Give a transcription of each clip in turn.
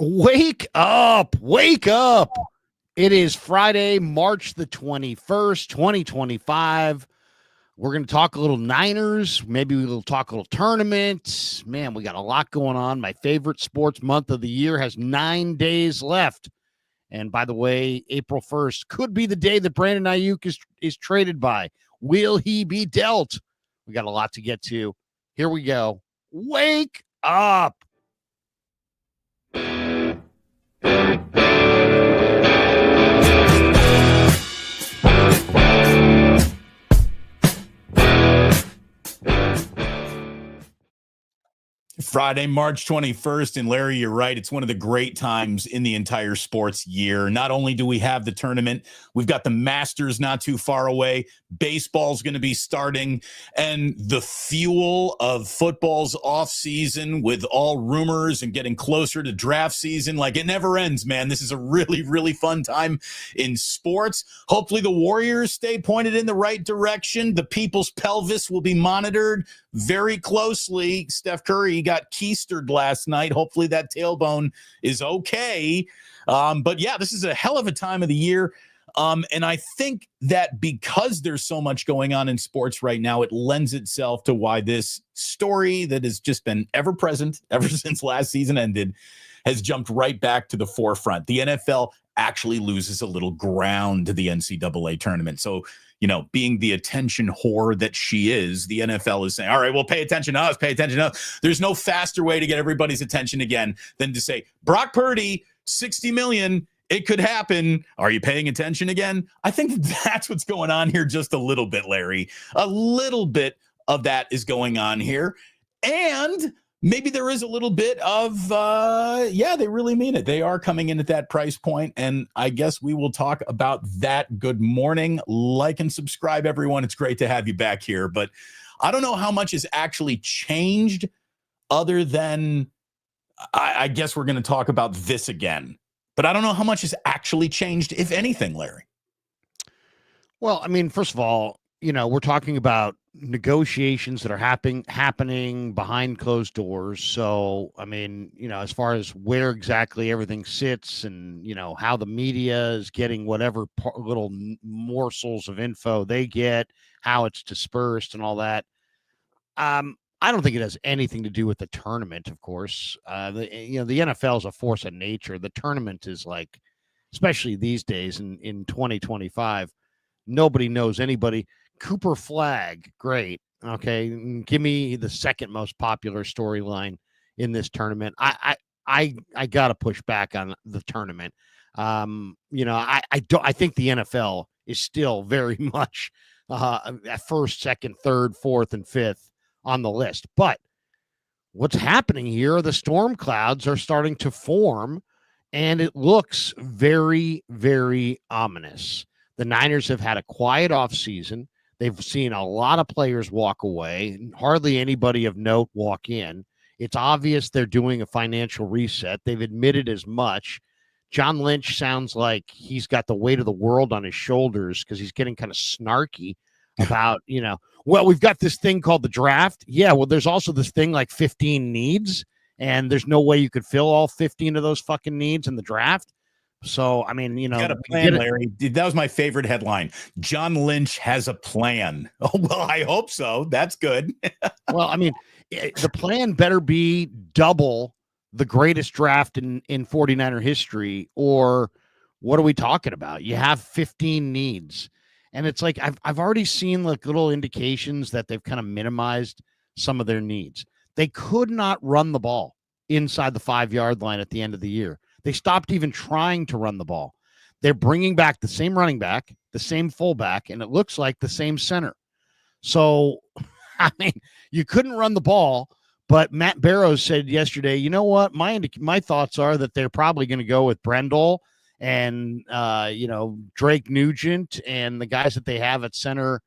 Wake up! Wake up! It is Friday, March the 21st, 2025. We're going to talk a little Niners. Maybe we'll talk a little tournament. Man, we got a lot going on. My favorite sports month of the year has 9 days left. And by the way, April 1st could be the day that Brandon Aiyuk is traded by. Will he be dealt? We got a lot to get to. Here we go. Wake up! Friday, March 21st. And Larry, you're right. It's one of the great times in the entire sports year. Not only do we have the tournament, we've got the Masters not too far away. Baseball's going to be starting. And the fuel of football's offseason with all rumors and getting closer to draft season, like it never ends, man. This is a really, really fun time in sports. Hopefully the Warriors stay pointed in the right direction. The people's pelvis will be monitored very closely. Steph Curry got keistered last night. Hopefully that tailbone is okay. But yeah, this is a hell of a time of the year. And I think that because there's so much going on in sports right now, it lends itself to why this story that has just been ever present ever since last season ended has jumped right back to the forefront. The NFL actually loses a little ground to the NCAA tournament. So, being the attention whore that she is, the NFL is saying, all right, well, pay attention to us, pay attention to us. There's no faster way to get everybody's attention again than to say, Brock Purdy, $60 million, it could happen. Are you paying attention again? I think that's what's going on here just a little bit, Larry. A little bit of that is going on here. And maybe there is a little bit of, they really mean it. They are coming in at that price point, and I guess we will talk about that. Good morning. Like and subscribe, everyone. It's great to have you back here, but I don't know how much has actually changed other than I guess we're going to talk about this again, but I don't know how much has actually changed, if anything, Larry. Well, I mean, first of all, we're talking about negotiations that are happening behind closed doors. So, I mean, as far as where exactly everything sits and, how the media is getting whatever little morsels of info they get, how it's dispersed and all that. I don't think it has anything to do with the tournament, of course. The NFL is a force of nature. The tournament is like, especially these days in 2025, nobody knows anybody. Cooper Flag, great. Okay, give me the second most popular storyline in this tournament. I gotta push back on the tournament. I think the NFL is still very much at first, second, third, fourth, and fifth on the list. But what's happening here are the storm clouds are starting to form, and it looks very, very ominous. The Niners have had a quiet offseason. They've seen a lot of players walk away, hardly anybody of note walk in. It's obvious they're doing a financial reset. They've admitted as much. John Lynch sounds like he's got the weight of the world on his shoulders because he's getting kind of snarky about, well, we've got this thing called the draft. Yeah, well, there's also this thing like 15 needs, and there's no way you could fill all 15 of those fucking needs in the draft. So, I mean, got a plan, Larry. That was my favorite headline. John Lynch has a plan. Oh, well, I hope so. That's good. Well, I mean, the plan better be double the greatest draft in 49er history, or what are we talking about? You have 15 needs. And it's like, I've already seen like little indications that they've kind of minimized some of their needs. They could not run the ball inside the 5-yard line at the end of the year. They stopped even trying to run the ball. They're bringing back the same running back, the same fullback, and it looks like the same center. So, I mean, you couldn't run the ball, but Matt Barrows said yesterday, you know what? My thoughts are that they're probably going to go with Brendel and, Drake Nugent and the guys that they have at center,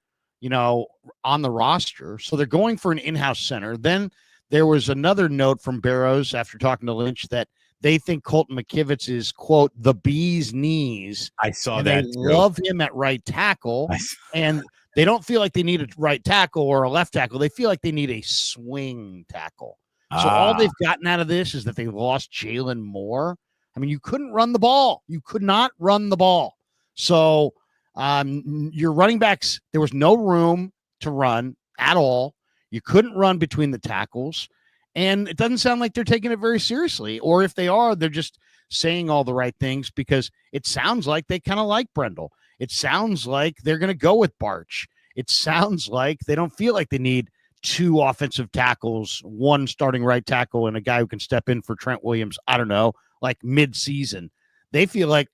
on the roster. So they're going for an in-house center. Then there was another note from Barrows after talking to Lynch that they think Colton McKivitz is, quote, the bee's knees. I saw and that. They love him at right tackle, and they don't feel like they need a right tackle or a left tackle. They feel like they need a swing tackle So all they've gotten out of this is that they lost Jalen Moore. I mean, you couldn't run the ball. You could not run the ball. So your running backs, there was no room to run at all. You couldn't run between the tackles. And it doesn't sound like they're taking it very seriously. Or if they are, they're just saying all the right things because it sounds like they kind of like Brendel. It sounds like they're going to go with Barch. It sounds like they don't feel like they need two offensive tackles, one starting right tackle and a guy who can step in for Trent Williams, I don't know, like mid-season. They feel like,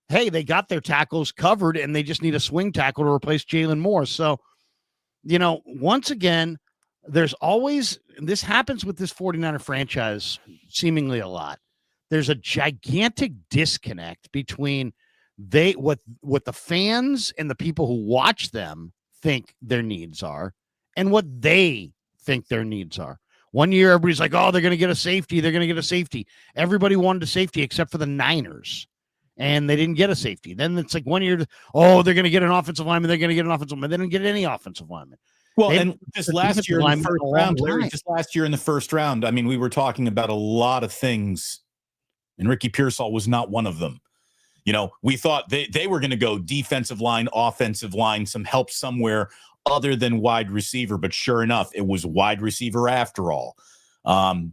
hey, they got their tackles covered and they just need a swing tackle to replace Jalen Moore. So, once again, there's always, this happens with this 49er franchise seemingly a lot. There's a gigantic disconnect between what the fans and the people who watch them think their needs are and what they think their needs are. One year, everybody's like, oh, they're going to get a safety. They're going to get a safety. Everybody wanted a safety except for the Niners, and they didn't get a safety. Then it's like 1 year, oh, they're going to get an offensive lineman. They're going to get an offensive lineman. They didn't get any offensive lineman. Well, and just last year in the first round, Larry, just last year in the first round, I mean, we were talking about a lot of things, and Ricky Pearsall was not one of them. We thought they were going to go defensive line, offensive line, some help somewhere other than wide receiver. But sure enough, it was wide receiver after all.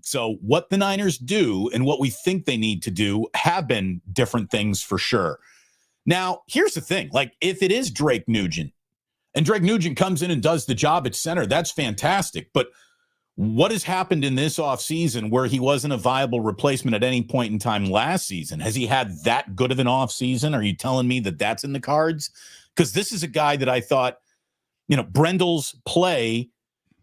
So what the Niners do and what we think they need to do have been different things for sure. Now, here's the thing. Like, if it is Drake Nugent and Drake Nugent comes in and does the job at center, that's fantastic. But what has happened in this offseason where he wasn't a viable replacement at any point in time last season? Has he had that good of an offseason? Are you telling me that that's in the cards? Because this is a guy that I thought, Brendel's play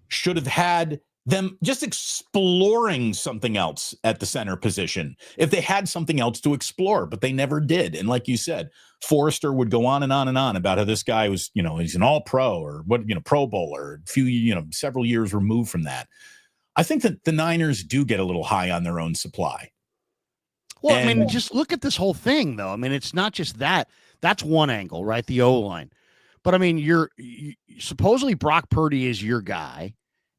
should have had them just exploring something else at the center position if they had something else to explore, but they never did. And like you said, Forrester would go on and on and on about how this guy was, he's an all-pro or Pro Bowler, several years removed from that. I think that the Niners do get a little high on their own supply. Well, I mean, just look at this whole thing, though. I mean, it's not just that. That's one angle, right? The O-line. But, I mean, you supposedly Brock Purdy is your guy,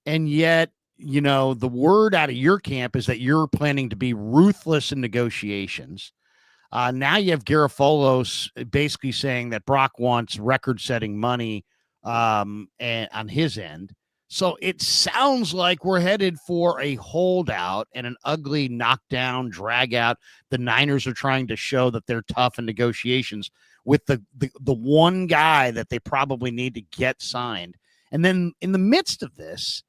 and yet, the word out of your camp is that you're planning to be ruthless in negotiations. Now you have Garafolo basically saying that Brock wants record-setting money and on his end. So it sounds like we're headed for a holdout and an ugly knockdown, drag out. The Niners are trying to show that they're tough in negotiations with the one guy that they probably need to get signed. And then in the midst of this,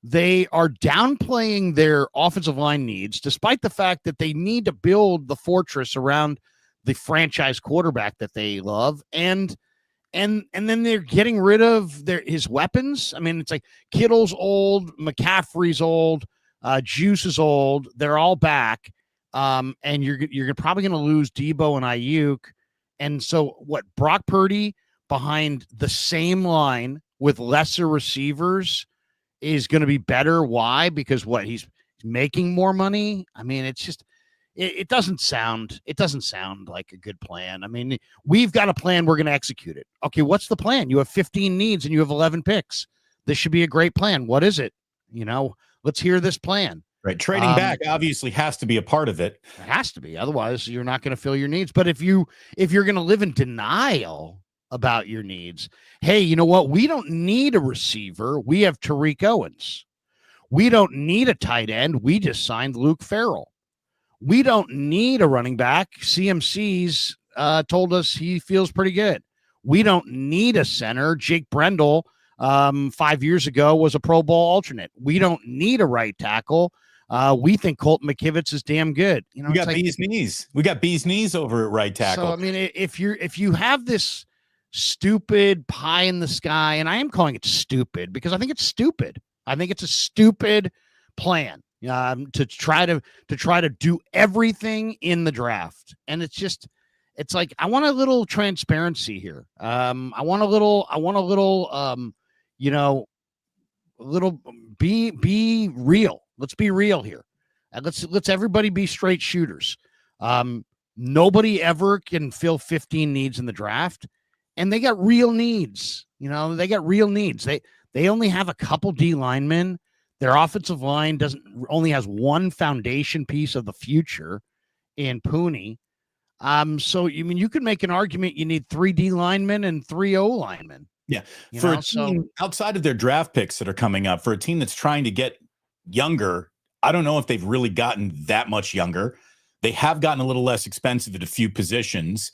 they are downplaying their offensive line needs, despite the fact that they need to build the fortress around the franchise quarterback that they love. And then they're getting rid of his weapons. I mean, it's like Kittle's old, McCaffrey's old, Juice is old. They're all back. And you're probably going to lose Debo and Aiyuk. And so Brock Purdy behind the same line with lesser receivers is going to be better. Why? Because he's making more money. I mean, it's just, it doesn't sound like a good plan. I mean, we've got a plan. We're going to execute it. Okay. What's the plan? You have 15 needs and you have 11 picks. This should be a great plan. What is it? Let's hear this plan. Right. Trading back obviously has to be a part of it. It has to be. Otherwise you're not going to fill your needs. But if you're going to live in denial about your needs, hey, you know what? We don't need a receiver. We have Tariq Owens. We don't need a tight end. We just signed Luke Farrell. We don't need a running back. CMC's told us he feels pretty good. We don't need a center. Jake Brendel 5 years ago was a Pro Bowl alternate. We don't need a right tackle. We think Colt McKivitz is damn good. We got bee's knees. We got bee's knees over at right tackle. So I mean, if you have this stupid pie in the sky, and I am calling it stupid because I think it's stupid. I think it's a stupid plan to try to do everything in the draft, and it's like I want a little transparency here. I want a little be real. Let's be real here. And let's everybody be straight shooters. Nobody ever can fill 15 needs in the draft, and they got real needs. They got real needs. They only have a couple D linemen. Their offensive line only has one foundation piece of the future in Purdy. So you could make an argument you need 3 D linemen and 3 O linemen. Yeah. For a team outside of their draft picks that are coming up, for a team that's trying to get younger, I don't know if they've really gotten that much younger. They have gotten a little less expensive at a few positions.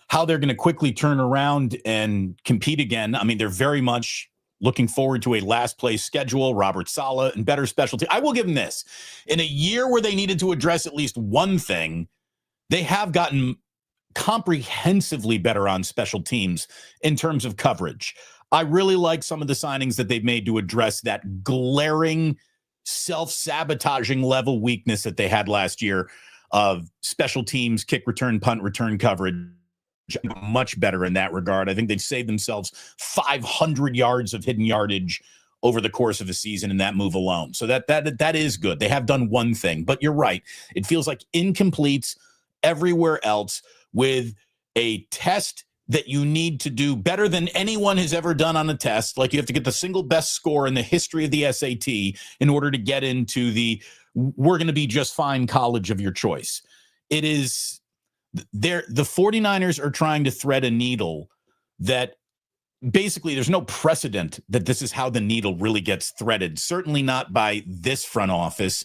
How they're going to quickly turn around and compete again. I mean, they're very much looking forward to a last place schedule, Robert Saleh, and better specialty. I will give them this. In a year where they needed to address at least one thing, they have gotten comprehensively better on special teams in terms of coverage. I really like some of the signings that they've made to address that glaring, self-sabotaging level weakness that they had last year of special teams, kick return, punt return coverage. Much better in that regard. I think they've saved themselves 500 yards of hidden yardage over the course of a season in that move alone. So that is good. They have done one thing, but you're right. It feels like incompletes everywhere else, with a test that you need to do better than anyone has ever done on a test. Like, you have to get the single best score in the history of the SAT in order to get into the we're going to be just fine college of your choice. It is the 49ers are trying to thread a needle that basically there's no precedent that this is how the needle really gets threaded. Certainly not by this front office.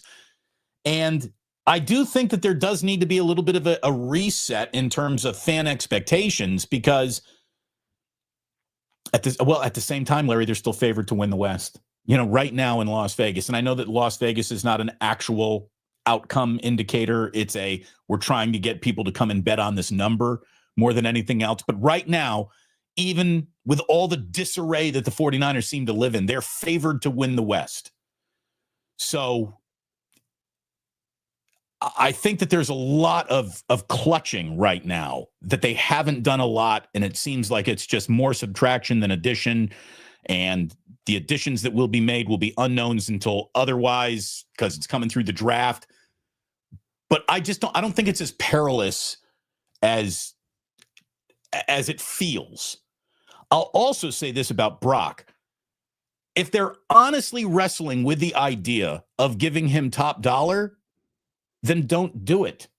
And I do think that there does need to be a little bit of a reset in terms of fan expectations, because at the same time, Larry, they're still favored to win the West, right now in Las Vegas. And I know that Las Vegas is not an actual outcome indicator. It's we're trying to get people to come and bet on this number more than anything else. But right now, even with all the disarray that the 49ers seem to live in, they're favored to win the West. So I think that there's a lot of clutching right now, that they haven't done a lot, and it seems like it's just more subtraction than addition, and the additions that will be made will be unknowns until otherwise, because it's coming through the draft. But I don't think it's as perilous as it feels. I'll also say this about Brock. If they're honestly wrestling with the idea of giving him top dollar, then don't do it.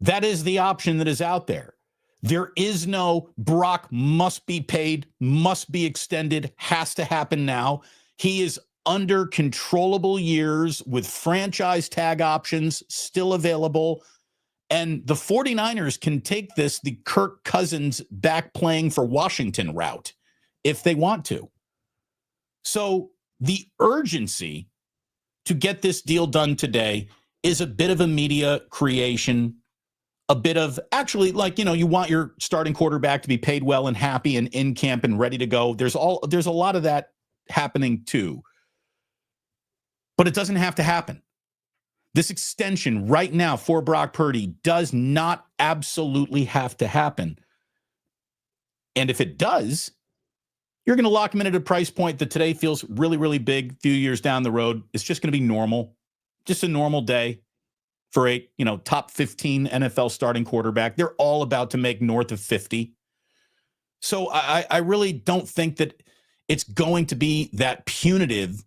That is the option that is out there. There is no Brock must be paid, must be extended, has to happen now. He is under controllable years with franchise tag options still available. And the 49ers can take this the Kirk Cousins back playing for Washington route if they want to. So the urgency to get this deal done today is a bit of a media creation, a bit of actually, like, you want your starting quarterback to be paid well and happy and in camp and ready to go. There's a lot of that happening too. But it doesn't have to happen. This extension right now for Brock Purdy does not absolutely have to happen. And if it does, you're going to lock him in at a price point that today feels really, really big. A few years down the road, it's just going to be normal. Just a normal day for a, top 15 NFL starting quarterback. They're all about to make north of 50. So I really don't think that it's going to be that punitive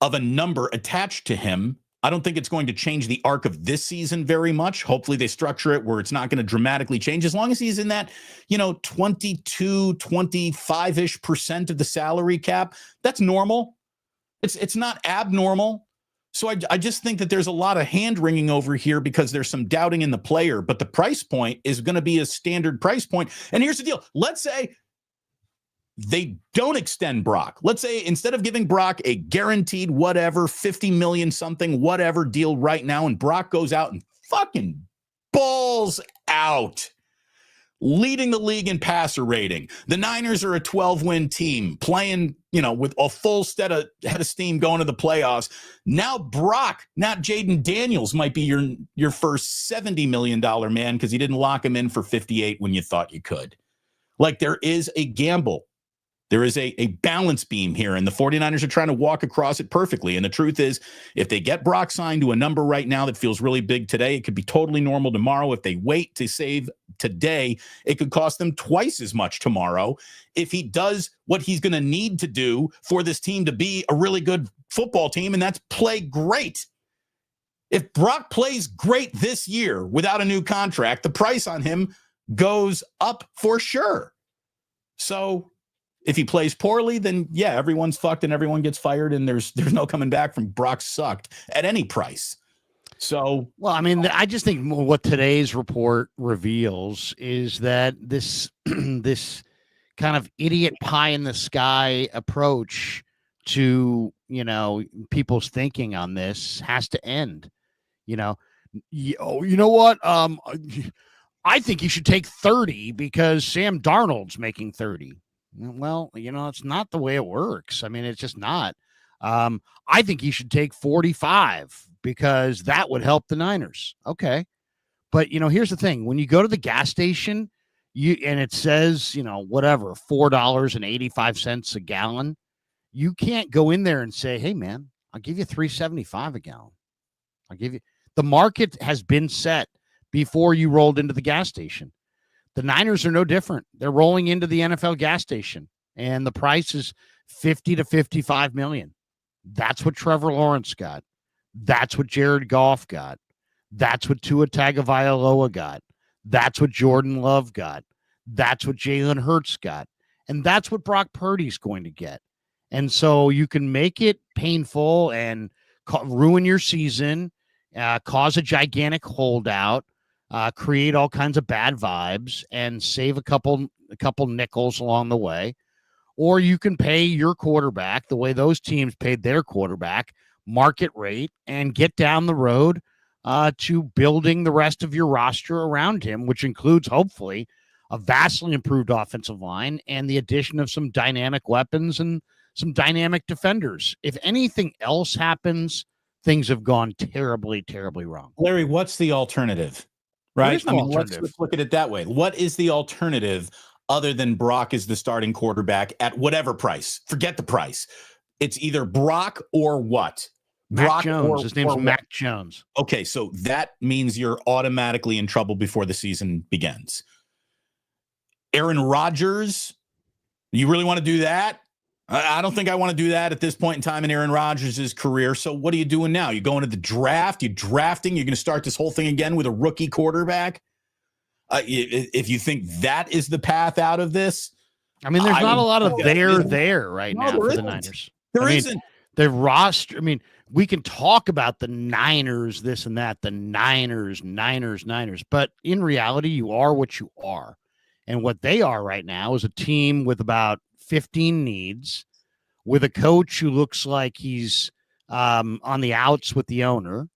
of a number attached to him. I don't think it's going to change the arc of this season very much. Hopefully they structure it where it's not going to dramatically change. As long as he's in that, 22, 25-ish% of the salary cap, that's normal. It's not abnormal. So I just think that there's a lot of hand-wringing over here because there's some doubting in the player, but the price point is going to be a standard price point. And here's the deal. Let's say they don't extend Brock. Let's say instead of giving Brock a guaranteed whatever, 50 million something, whatever deal right now, and Brock goes out and fucking balls out, leading the league in passer rating. The Niners are a 12-win team playing, with a full head of steam going to the playoffs. Now Brock, not Jaden Daniels, might be your first $70 million man because you didn't lock him in for 58 when you thought you could. Like, there is a gamble There is a balance beam here, and the 49ers are trying to walk across it perfectly. And the truth is, if they get Brock signed to a number right now that feels really big today, it could be totally normal tomorrow. If they wait to save today, it could cost them twice as much tomorrow. If he does what he's going to need to do for this team to be a really good football team, and that's play great. If Brock plays great this year without a new contract, the price on him goes up for sure. So if he plays poorly, then yeah, everyone's fucked and everyone gets fired, and there's no coming back from Brock sucked at any price. So, well, I mean, I just think what today's report reveals is that this this kind of idiot pie in the sky approach to, people's thinking on this has to end. You know what? I think you should take 30 because Sam Darnold's making 30. Well, it's not the way it works. I mean, it's just not. I think you should take 45 because that would help the Niners. Okay. But, here's the thing. When you go to the gas station, and it says, whatever, $4.85 a gallon, you can't go in there and say, hey, man, I'll give you $3.75 a gallon. I'll give you. The market has been set before you rolled into the gas station. The Niners are no different. They're rolling into the NFL gas station, and the price is 50 to 55 million. That's what Trevor Lawrence got. That's what Jared Goff got. That's what Tua Tagovailoa got. That's what Jordan Love got. That's what Jalen Hurts got. And that's what Brock Purdy's going to get. And so you can make it painful and ruin your season, cause a gigantic holdout, create all kinds of bad vibes, and save a couple nickels along the way. Or you can pay your quarterback the way those teams paid their quarterback, market rate, and get down the road to building the rest of your roster around him, which includes, hopefully, a vastly improved offensive line and the addition of some dynamic weapons and some dynamic defenders. If anything else happens, things have gone terribly, terribly wrong. Larry, what's the alternative? Right? No let's look at it that way. What is the alternative other than Brock is the starting quarterback at whatever price? Forget the price. It's either Brock or what? Mac Jones. His name's Mac Jones. Okay, so that means you're automatically in trouble before the season begins. Aaron Rodgers, you really want to do that? I don't think I want to do that at this point in time in Aaron Rodgers' career. So what are you doing now? You going to the draft? You drafting? You're going to start this whole thing again with a rookie quarterback? If you think that is the path out of this, I mean, there's not a lot of there right now for the Niners. There isn't. The roster. I mean, we can talk about the Niners, this and that, the Niners. But in reality, you are what you are. And what they are right now is a team with about 15 needs, with a coach who looks like he's on the outs with the owner,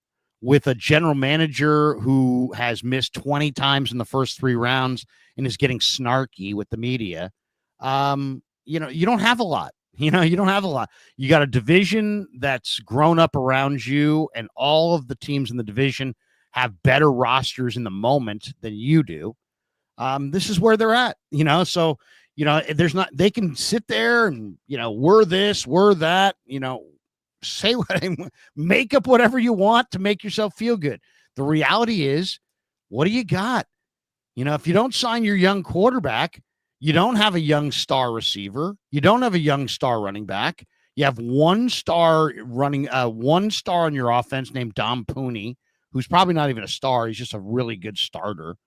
with a general manager who has missed 20 times in the first 3 rounds and is getting snarky with the media. You don't have a lot. You don't have a lot. You got a division that's grown up around you, and all of the teams in the division have better rosters in the moment than you do. This is where they're at, so, there's not, they can sit there and, we're this, we're that, say what, make up whatever you want to make yourself feel good. The reality is, what do you got? If you don't sign your young quarterback, you don't have a young star receiver. You don't have a young star running back. You have one star on your offense named Dom Pooney, who's probably not even a star. He's just a really good starter.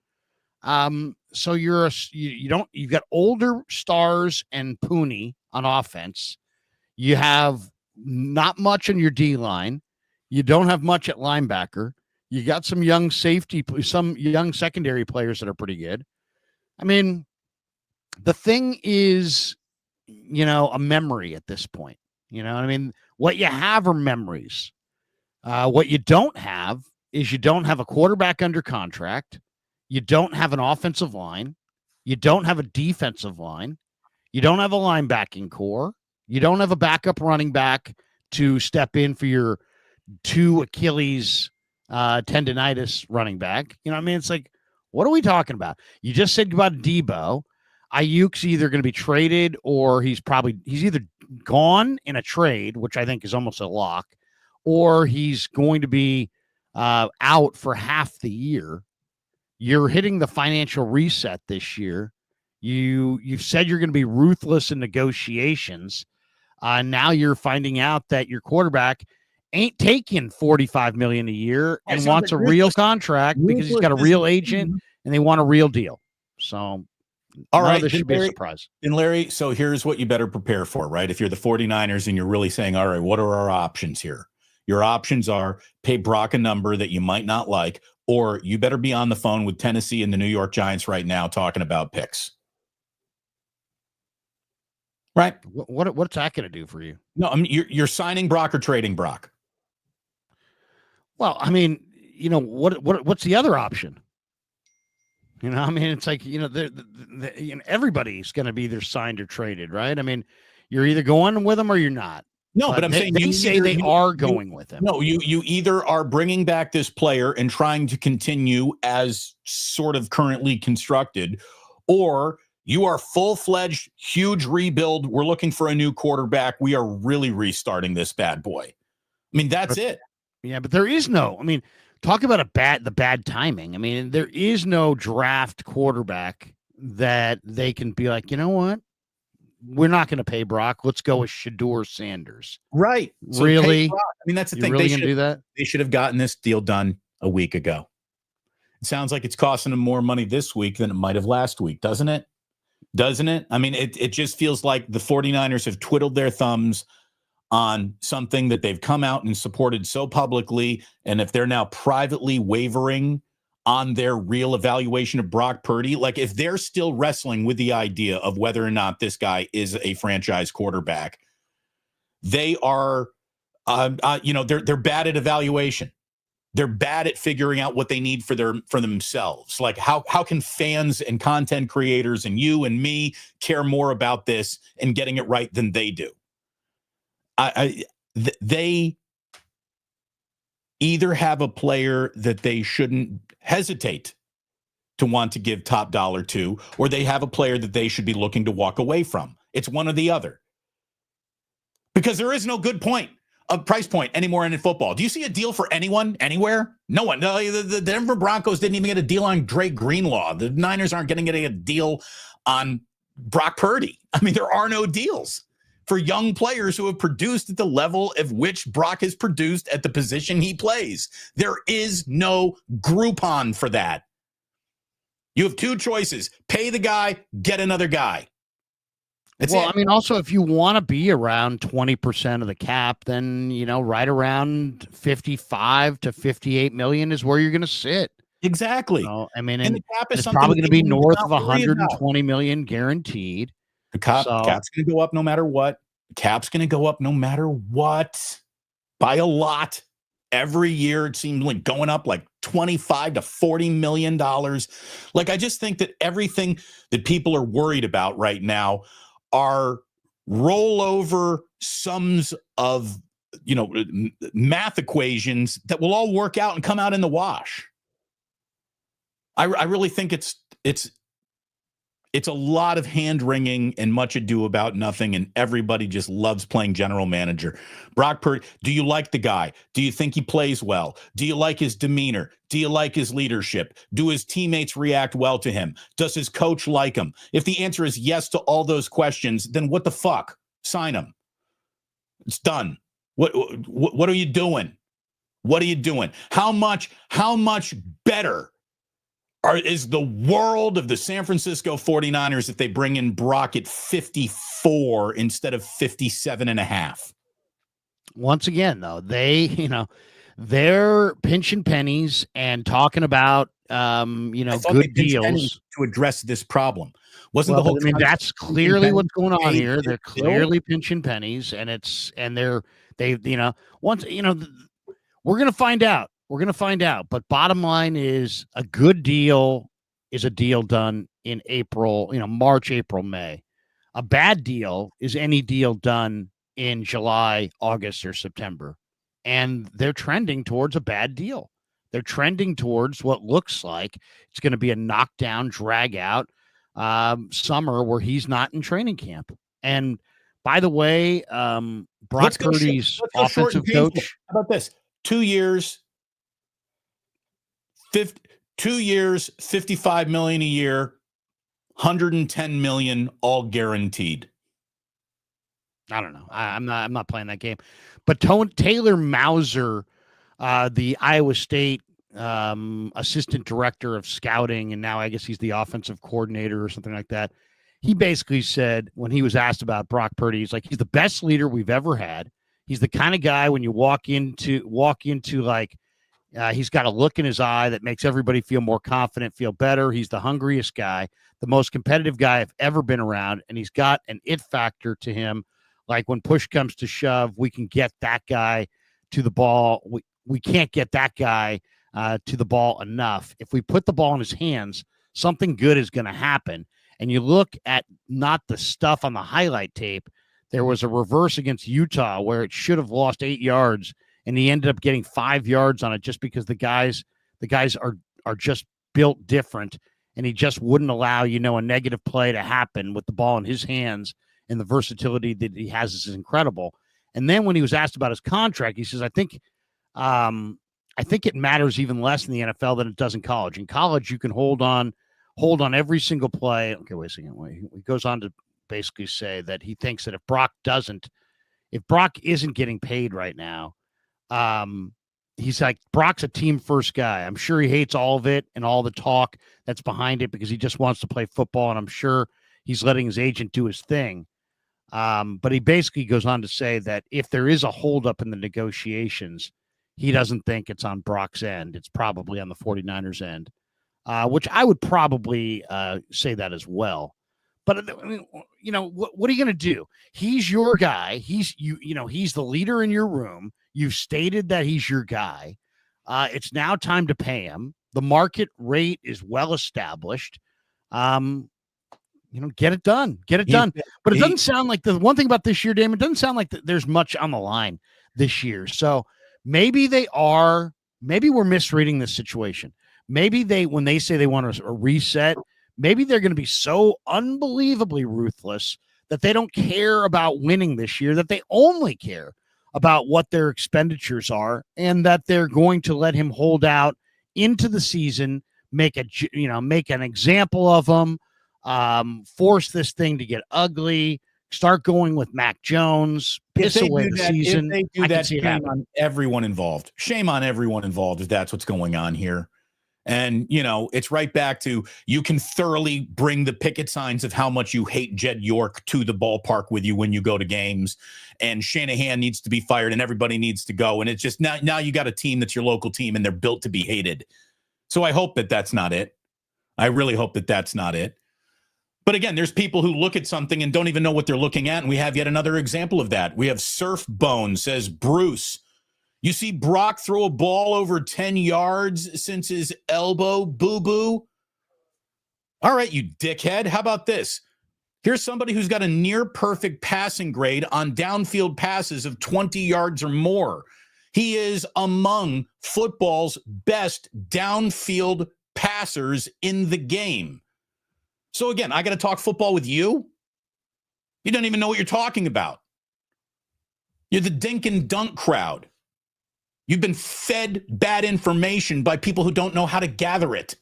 So you've got older stars and Pooney on offense. You have not much on your D line. You don't have much at linebacker. You got some young some young secondary players that are pretty good. I mean, the thing is, a memory at this point. What you have are memories. What you don't have is you don't have a quarterback under contract. You don't have an offensive line. You don't have a defensive line. You don't have a linebacking core. You don't have a backup running back to step in for your 2 Achilles tendonitis running back. It's like, what are we talking about? You just said about Debo. Aiyuk's either going to be traded or he's either gone in a trade, which I think is almost a lock, or he's going to be out for half the year. You're hitting the financial reset this year. You've said you're going to be ruthless in negotiations. Now you're finding out that your quarterback ain't taking $45 million a year and wants a real contract because he's got a real agent and they want a real deal. So, all right, this should be a surprise. And Larry, so here's what you better prepare for, right? If you're the 49ers and you're really saying, all right, what are our options here? Your options are pay Brock a number that you might not like, or you better be on the phone with Tennessee and the New York Giants right now talking about picks. Right? What's that going to do for you? No, I mean, you're signing Brock or trading Brock. Well, I mean, what's the other option? I mean, it's like, everybody's going to be either signed or traded, right? I mean, you're either going with them or you're not. No, but I'm saying they say they are going with him. No, you either are bringing back this player and trying to continue as sort of currently constructed, or you are full-fledged, huge rebuild. We're looking for a new quarterback. We are really restarting this bad boy. I mean, that's it. Yeah, but there is no. I mean, talk about the bad timing. I mean, there is no draft quarterback that they can be like, you know what? We're not going to pay Brock. Let's go with Shedeur Sanders. Right. So really? I mean, that's the thing. Really going to do that? They should have gotten this deal done a week ago. It sounds like it's costing them more money this week than it might have last week, doesn't it? Doesn't it? I mean, it just feels like the 49ers have twiddled their thumbs on something that they've come out and supported so publicly. And if they're now privately wavering on their real evaluation of Brock Purdy, like if they're still wrestling with the idea of whether or not this guy is a franchise quarterback, they are, they're bad at evaluation. They're bad at figuring out what they need for themselves. Like how can fans and content creators and you and me care more about this and getting it right than they do? They either have a player that they shouldn't hesitate to want to give top dollar to, or they have a player that they should be looking to walk away from. It's one or the other. Because there is no good price point anymore in football. Do you see a deal for anyone, anywhere? No one. No, the Denver Broncos didn't even get a deal on Drake Greenlaw. The Niners aren't getting a deal on Brock Purdy. I mean, there are no deals for young players who have produced at the level of which Brock has produced at the position he plays. There is no Groupon for that. You have two choices. Pay the guy, get another guy. I mean, also, if you want to be around 20% of the cap, then, right around 55 to 58 million is where you're going to sit. Exactly. I mean, and the cap is it's probably going to be north of 120 million guaranteed. The cap's going to go up no matter what. The cap's going to go up no matter what. By a lot. Every year, it seems like going up like $25 to $40 million. Like, I just think that everything that people are worried about right now are rollover sums of, math equations that will all work out and come out in the wash. I really think it's a lot of hand wringing and much ado about nothing, and everybody just loves playing general manager. Brock Purdy, do you like the guy? Do you think he plays well? Do you like his demeanor? Do you like his leadership? Do his teammates react well to him? Does his coach like him? If the answer is yes to all those questions, then what the fuck? Sign him. It's done. What are you doing? What are you doing? How much better is the world of the San Francisco 49ers if they bring in Brock at 54 instead of 57.5? Once again, though, they're pinching pennies and talking about, good deals to address this problem. Wasn't the whole? I mean, that's clearly what's going on here. They're clearly pinching pennies, and we're going to find out. We're going to find out. But bottom line is a good deal is a deal done in April, March, April, May. A bad deal is any deal done in July, August, or September. And they're trending towards a bad deal. They're trending towards what looks like it's going to be a knockdown, drag out. summer where he's not in training camp. And by the way, Brock Purdy's offensive coach. How about this? 2 years, 55 million a year, 110 million, all guaranteed. I don't know. I'm not playing that game. But Taylor Mauser, the Iowa State assistant director of scouting, and now I guess he's the offensive coordinator or something like that. He basically said when he was asked about Brock Purdy, he's like, he's the best leader we've ever had. He's the kind of guy when you walk into like, he's got a look in his eye that makes everybody feel more confident, feel better. He's the hungriest guy, the most competitive guy I've ever been around, and he's got an it factor to him. Like when push comes to shove, we can get that guy to the ball. We can't get that guy to the ball enough. If we put the ball in his hands, something good is going to happen. And you look at not the stuff on the highlight tape. There was a reverse against Utah where it should have lost 8 yards, and he ended up getting 5 yards on it just because the guys are just built different, and he just wouldn't allow, a negative play to happen with the ball in his hands, and the versatility that he has is incredible. And then when he was asked about his contract, he says, I think it matters even less in the NFL than it does in college. In college, you can hold on every single play. Okay, wait a second. He goes on to basically say that he thinks that if Brock isn't getting paid right now, he's like, Brock's a team first guy. I'm sure he hates all of it and all the talk that's behind it because he just wants to play football. And I'm sure he's letting his agent do his thing. But he basically goes on to say that if there is a holdup in the negotiations, he doesn't think it's on Brock's end. It's probably on the 49ers end, which I would probably say that as well. But I mean, what are you going to do? He's your guy. He's he's the leader in your room. You've stated that he's your guy. It's now time to pay him. The market rate is well established. Get it done. Get it done. But it doesn't sound like the one thing about this year, Damon, it doesn't sound like there's much on the line this year. So maybe we're misreading this situation. Maybe when they say they want a reset, maybe they're going to be so unbelievably ruthless that they don't care about winning this year, that they only care about what their expenditures are, and that they're going to let him hold out into the season, make an example of him, force this thing to get ugly, start going with Mac Jones, piss away the season. If they do that, shame on everyone involved. Shame on everyone involved if that's what's going on here. And, it's right back to you can thoroughly bring the picket signs of how much you hate Jed York to the ballpark with you when you go to games. And Shanahan needs to be fired and everybody needs to go. And it's just now you got a team that's your local team and they're built to be hated. So I hope that that's not it. I really hope that that's not it. But again, there's people who look at something and don't even know what they're looking at. And we have yet another example of that. We have Surf Bone says, Bruce, you see Brock throw a ball over 10 yards since his elbow boo-boo? All right, you dickhead. How about this? Here's somebody who's got a near perfect passing grade on downfield passes of 20 yards or more. He is among football's best downfield passers in the game. So again, I got to talk football with you? You don't even know what you're talking about. You're the dink and dunk crowd. You've been fed bad information by people who don't know how to gather it.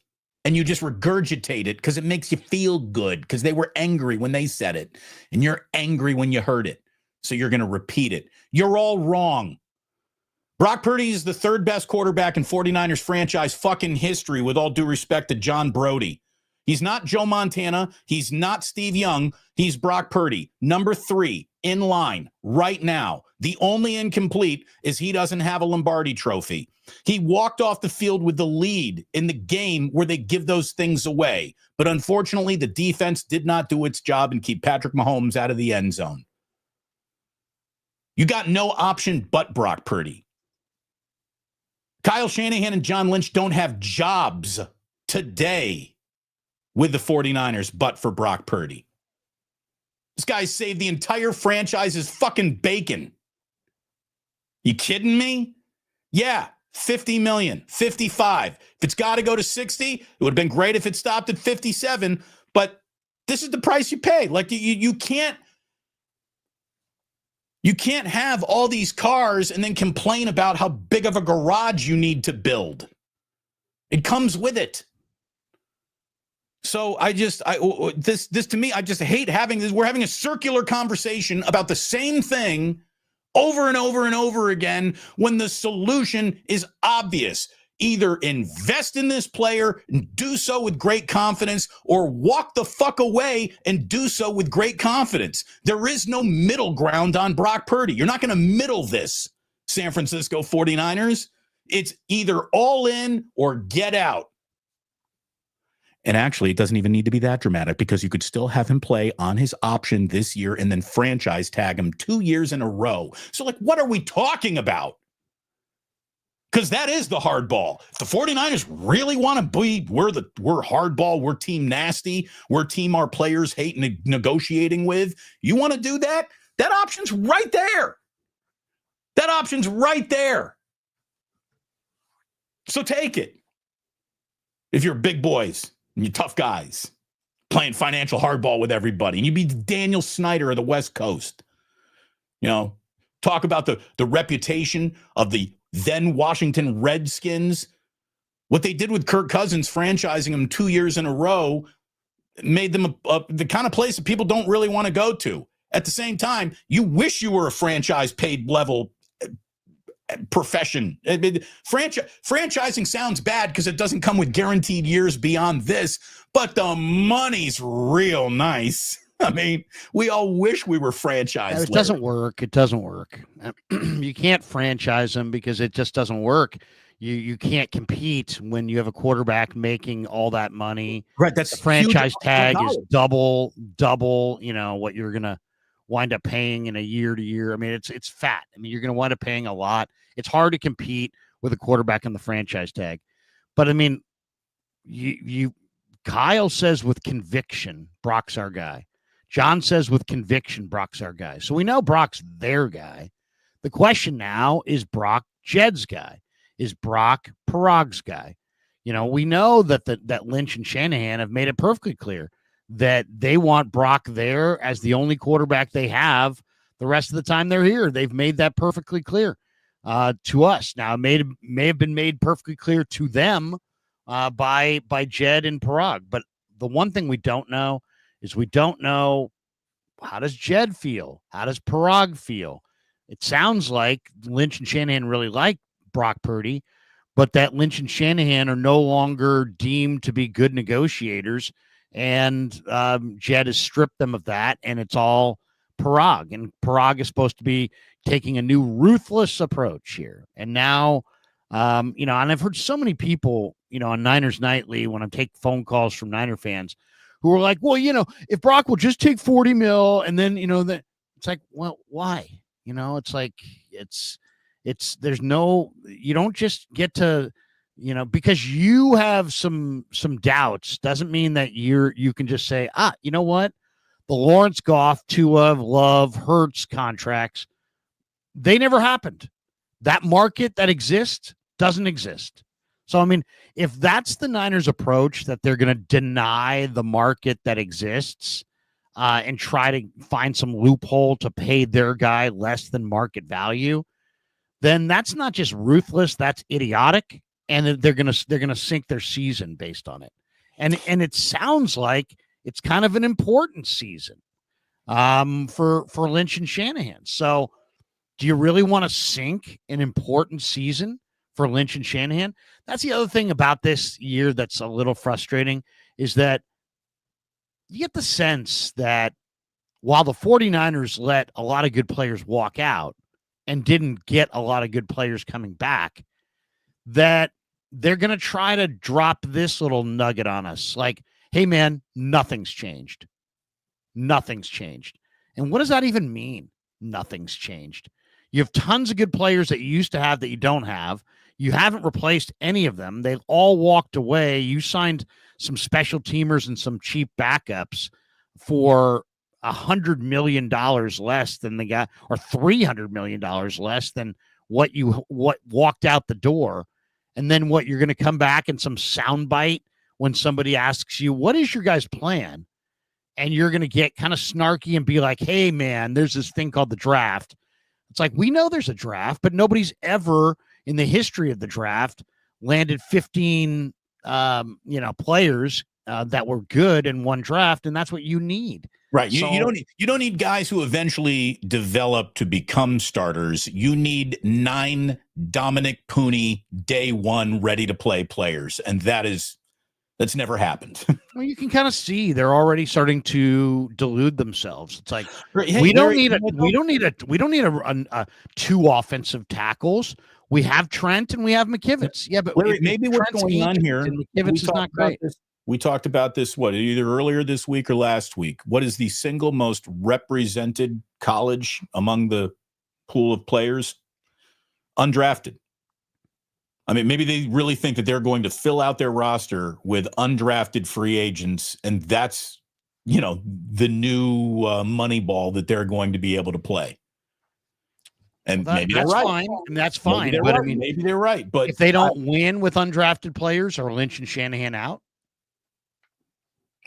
And you just regurgitate it because it makes you feel good because they were angry when they said it. And you're angry when you heard it. So you're going to repeat it. You're all wrong. Brock Purdy is the third best quarterback in 49ers franchise fucking history, with all due respect to John Brody. He's not Joe Montana. He's not Steve Young. He's Brock Purdy. Number 3 in line right now. The only incomplete is he doesn't have a Lombardi trophy. He walked off the field with the lead in the game where they give those things away. But unfortunately, the defense did not do its job and keep Patrick Mahomes out of the end zone. You got no option but Brock Purdy. Kyle Shanahan and John Lynch don't have jobs today with the 49ers but for Brock Purdy. This guy saved the entire franchise's fucking bacon. You kidding me? Yeah, 50 million, 55. If it's got to go to 60, it would have been great if it stopped at 57, but This is the price you pay. Like you can't have all these cars and then complain about how big of a garage you need to build. It comes with it. So this to me, I just hate having this. We're having a circular conversation about the same thing over and over and over again when the solution is obvious. Either invest in this player and do so with great confidence, or walk the fuck away and do so with great confidence. There is no middle ground on Brock Purdy. You're not going to middle this, San Francisco 49ers. It's either all in or get out. And actually, it doesn't even need to be that dramatic, because you could still have him play on his option this year and then franchise tag him 2 years in a row. So, like, what are we talking about? Because that is the hardball. If the 49ers really want to be, we're hardball, we're team nasty, we're team our players hate negotiating with, you want to do that? That option's right there. That option's right there. So take it. If you're big boys and you're tough guys playing financial hardball with everybody, and you be Daniel Snyder of the West Coast, talk about the reputation of the then Washington Redskins. What they did with Kirk Cousins, franchising him 2 years in a row, made them the kind of place that people don't really want to go to. At the same time, you wish you were a franchise paid level profession. Franchising sounds bad because it doesn't come with guaranteed years beyond this, but the money's real nice. I mean, we all wish we were franchised. It doesn't work. It doesn't work. You can't franchise them because it just doesn't work. You can't compete when you have a quarterback making all that money. Right. That's the franchise tag is double, what you're going to wind up paying in a year to year. I mean, it's fat. I mean, you're going to wind up paying a lot. It's hard to compete with a quarterback on the franchise tag. But I mean, Kyle says with conviction, Brock's our guy. John says with conviction, Brock's our guy. So we know Brock's their guy. The question now, is Brock Jed's guy? Is Brock Parag's guy? We know that Lynch and Shanahan have made it perfectly clear that they want Brock there as the only quarterback they have the rest of the time they're here. They've made that perfectly clear to us. Now, it may have been made perfectly clear to them by Jed and Parag. But the one thing we don't know is we don't know, how does Jed feel? How does Parag feel? It sounds like Lynch and Shanahan really like Brock Purdy, but that Lynch and Shanahan are no longer deemed to be good negotiators, and Jed has stripped them of that, and it's all Parag. And Parag is supposed to be taking a new ruthless approach here. And now, and I've heard so many people, on Niners Nightly, when I take phone calls from Niner fans, who are like, well, if Brock will just take 40 mil, and then, that it's like, well, why? It's like, there's no, you don't just get to, because you have some doubts doesn't mean that you can just say, you know what? The Lawrence Goff, Tua, Love, Hurts contracts, they never happened. That market that exists doesn't exist. So, I mean, if that's the Niners' approach, that they're going to deny the market that exists and try to find some loophole to pay their guy less than market value, then that's not just ruthless, that's idiotic, and they're going to sink their season based on it. And it sounds like it's kind of an important season for Lynch and Shanahan. So, do you really want to sink an important season for Lynch and Shanahan? That's the other thing about this year that's a little frustrating, is that you get the sense that while the 49ers let a lot of good players walk out and didn't get a lot of good players coming back, that they're going to try to drop this little nugget on us. Like, hey, man, nothing's changed. Nothing's changed. And what does that even mean? Nothing's changed. You have tons of good players that you used to have that you don't have. You haven't replaced any of them. They've all walked away. You signed some special teamers and some cheap backups for $100 million less than the guy, or $300 million less than what walked out the door. And then what, you're going to come back in some soundbite when somebody asks you, what is your guys' plan? and you're going to get kind of snarky and be like, hey, man, there's this thing called the draft. It's like, we know there's a draft, but nobody's ever in the history of the draft landed 15, players that were good in one draft, and that's what you need. Right. You don't need guys who eventually develop to become starters. You need 9 Dominic Pooney day one ready to play players, and that's never happened. Well, you can kind of see they're already starting to delude themselves. It's like, hey, we don't need 2 offensive tackles. We have Trent and we have McKivitz. Yeah, but Larry, maybe what's Trent's going on here, McKivitz is not great. We talked about this, either earlier this week or last week. What is the single most represented college among the pool of players? Undrafted. I mean, maybe they really think that they're going to fill out their roster with undrafted free agents, and that's, the new money ball that they're going to be able to play. And maybe that's right. fine. And that's fine. Maybe but right. I mean, maybe they're right. But if they don't win with undrafted players, are Lynch and Shanahan out?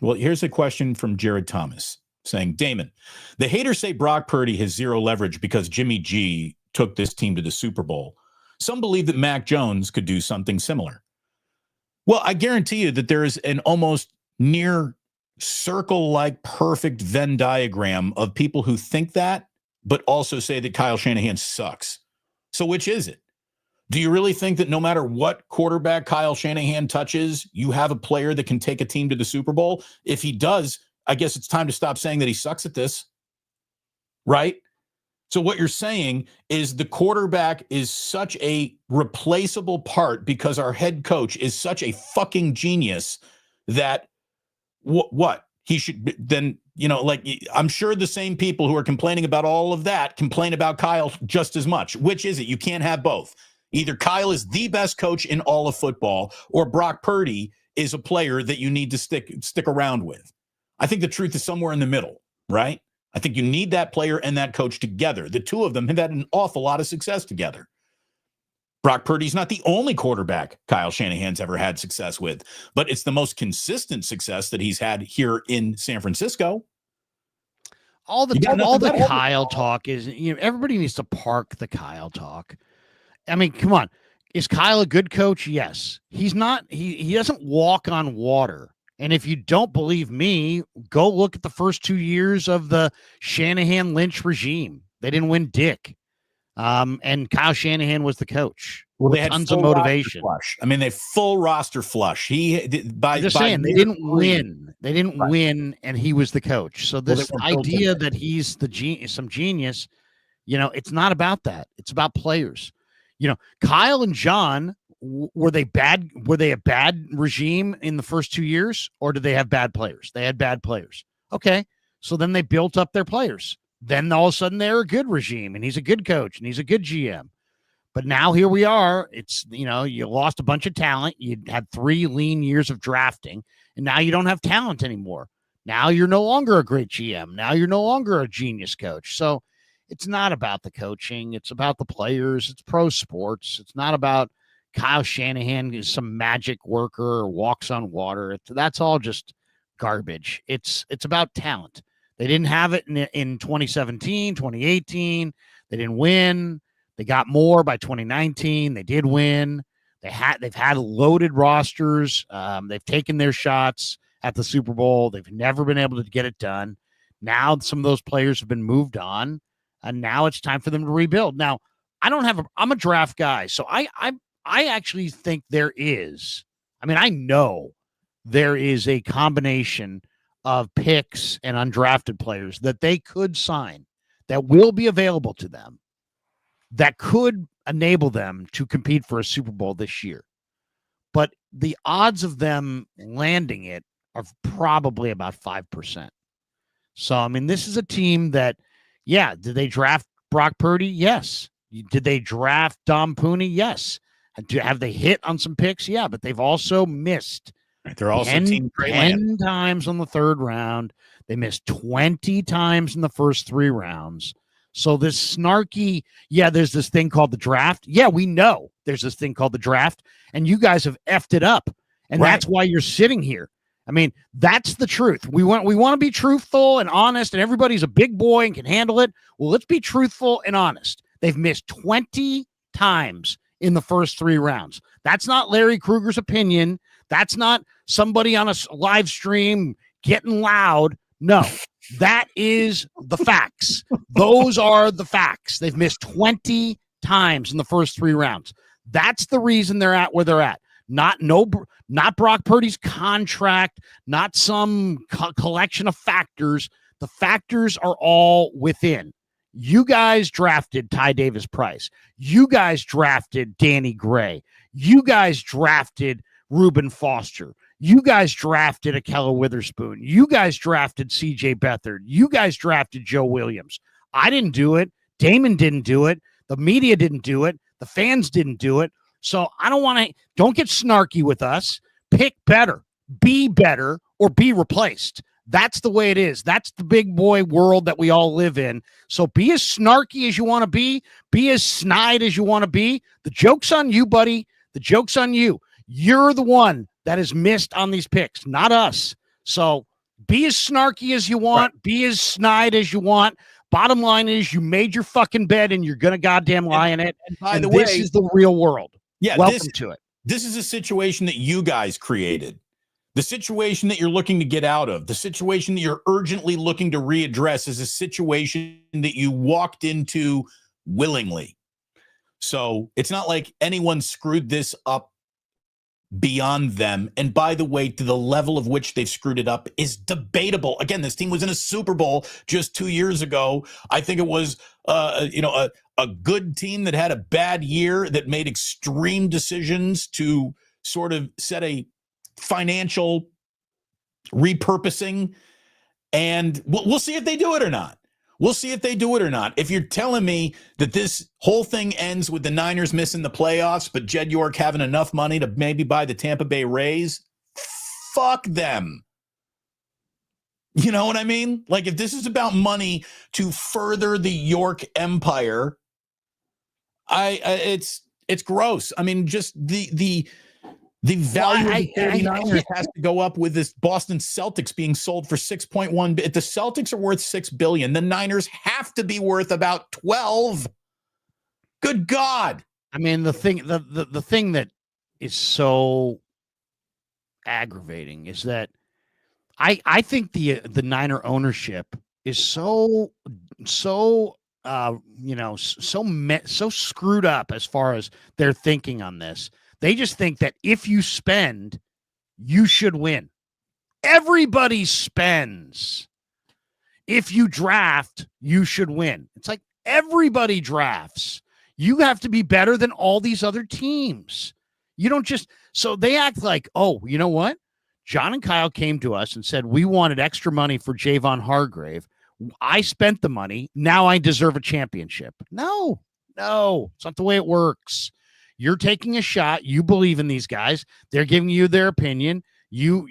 Well, here's a question from Jared Thomas saying, Damon, the haters say Brock Purdy has 0 leverage because Jimmy G took this team to the Super Bowl. Some believe that Mac Jones could do something similar. Well, I guarantee you that there is an almost near circle-like perfect Venn diagram of people who think that, but also say that Kyle Shanahan sucks. So which is it? Do you really think that no matter what quarterback Kyle Shanahan touches, you have a player that can take a team to the Super Bowl? If he does, I guess it's time to stop saying that he sucks at this, right? So what you're saying is the quarterback is such a replaceable part because our head coach is such a fucking genius that what? He should then, I'm sure the same people who are complaining about all of that complain about Kyle just as much. Which is it? You can't have both. Either Kyle is the best coach in all of football or Brock Purdy is a player that you need to stick around with. I think the truth is somewhere in the middle, right? I think you need that player and that coach together. The two of them have had an awful lot of success together. Brock Purdy's not the only quarterback Kyle Shanahan's ever had success with, but it's the most consistent success that he's had here in San Francisco. All the Kyle talk is, everybody needs to park the Kyle talk. I mean, come on. Is Kyle a good coach? Yes. He's not. He doesn't walk on water. And if you don't believe me, go look at the first 2 years of the Shanahan-Lynch regime. They didn't win dick. And Kyle Shanahan was the coach. Well, they had tons of motivation. I mean, they full roster flush. They didn't win. They didn't win, and he was the coach. So this idea that he's some genius, it's not about that. It's about players. Kyle and John, were they bad? Were they a bad regime in the first 2 years, or did they have bad players? They had bad players. Okay, so then they built up their players. Then all of a sudden they're a good regime, and he's a good coach, and he's a good GM. But now here we are. It's, you lost a bunch of talent. You had 3 lean years of drafting, and now you don't have talent anymore. Now you're no longer a great GM. Now you're no longer a genius coach. So it's not about the coaching. It's about the players. It's pro sports. It's not about Kyle Shanahan is some magic worker or walks on water. That's all just garbage. It's about talent. They didn't have it in 2017, 2018. They didn't win. They got more by 2019. They did win. They've had loaded rosters. They've taken their shots at the Super Bowl. They've never been able to get it done. Now some of those players have been moved on, and now it's time for them to rebuild. Now, I'm a draft guy, so I actually think there is. I know there is a combination of picks and undrafted players that they could sign that will be available to them that could enable them to compete for a Super Bowl this year. But the odds of them landing it are probably about 5%. So, this is a team that, did they draft Brock Purdy? Yes. Did they draft Dom Pooney? Yes. Have they hit on some picks? Yeah, but they've also missed. They're also 10 times on the third round. They missed 20 times in the first 3 rounds. So this snarky, there's this thing called the draft. Yeah, we know there's this thing called the draft, and you guys have effed it up. And that's why you're sitting here. I mean, that's the truth. We want to be truthful and honest, and everybody's a big boy and can handle it. Well, let's be truthful and honest. They've missed 20 times in the first 3 rounds. That's not Larry Krueger's opinion. That's not somebody on a live stream getting loud. No, that is the facts. Those are the facts. They've missed 20 times in the first 3 rounds. That's the reason they're at where they're at. Not Brock Purdy's contract, not some collection of factors. The factors are all within. You guys drafted Ty Davis Price. You guys drafted Danny Gray. You guys drafted Reuben Foster. You guys drafted Ahkello Witherspoon. You guys drafted CJ Beathard. You guys drafted Joe Williams. I didn't do it. Damon didn't do it. The media didn't do it. The fans didn't do it. So I don't get snarky with us. Pick better, be better, or be replaced. That's the way it is. That's the big boy world that we all live in. So be as snarky as you want to be as snide as you want to be. The joke's on you, buddy. The joke's on you. You're the one that is missed on these picks, not us. So be as snarky as you want, right. Be as snide as you want. Bottom line is you made your fucking bed and you're going to goddamn lie in it. And by the way, this is the real world. Yeah, welcome to it. This is a situation that you guys created. The situation that you're looking to get out of, the situation that you're urgently looking to readdress is a situation that you walked into willingly. So it's not like anyone screwed this up beyond them. And by the way, to the level of which they've screwed it up is debatable. Again, this team was in a Super Bowl just 2 years ago. I think it was, a good team that had a bad year that made extreme decisions to sort of set a financial repurposing. And we'll see if they do it or not. We'll see if they do it or not. If you're telling me that this whole thing ends with the Niners missing the playoffs, but Jed York having enough money to maybe buy the Tampa Bay Rays, fuck them. You know what I mean? Like, if this is about money to further the York empire, it's gross. I mean, just the value of the 49ers has to go up with this Boston Celtics being sold for 6.1. If the Celtics are worth $6 billion, the Niners have to be worth about 12. Good God. I mean, the thing that is so aggravating is that I think the Niner ownership is so screwed up as far as their thinking on this. They just think that if you spend, you should win. Everybody spends. If you draft, you should win. It's like everybody drafts. You have to be better than all these other teams. You don't just, so they act like, oh, you know what? John and Kyle came to us and said, we wanted extra money for Javon Hargrave. I spent the money. Now I deserve a championship. No, it's not the way it works. You're taking a shot. You believe in these guys. They're giving you their opinion. You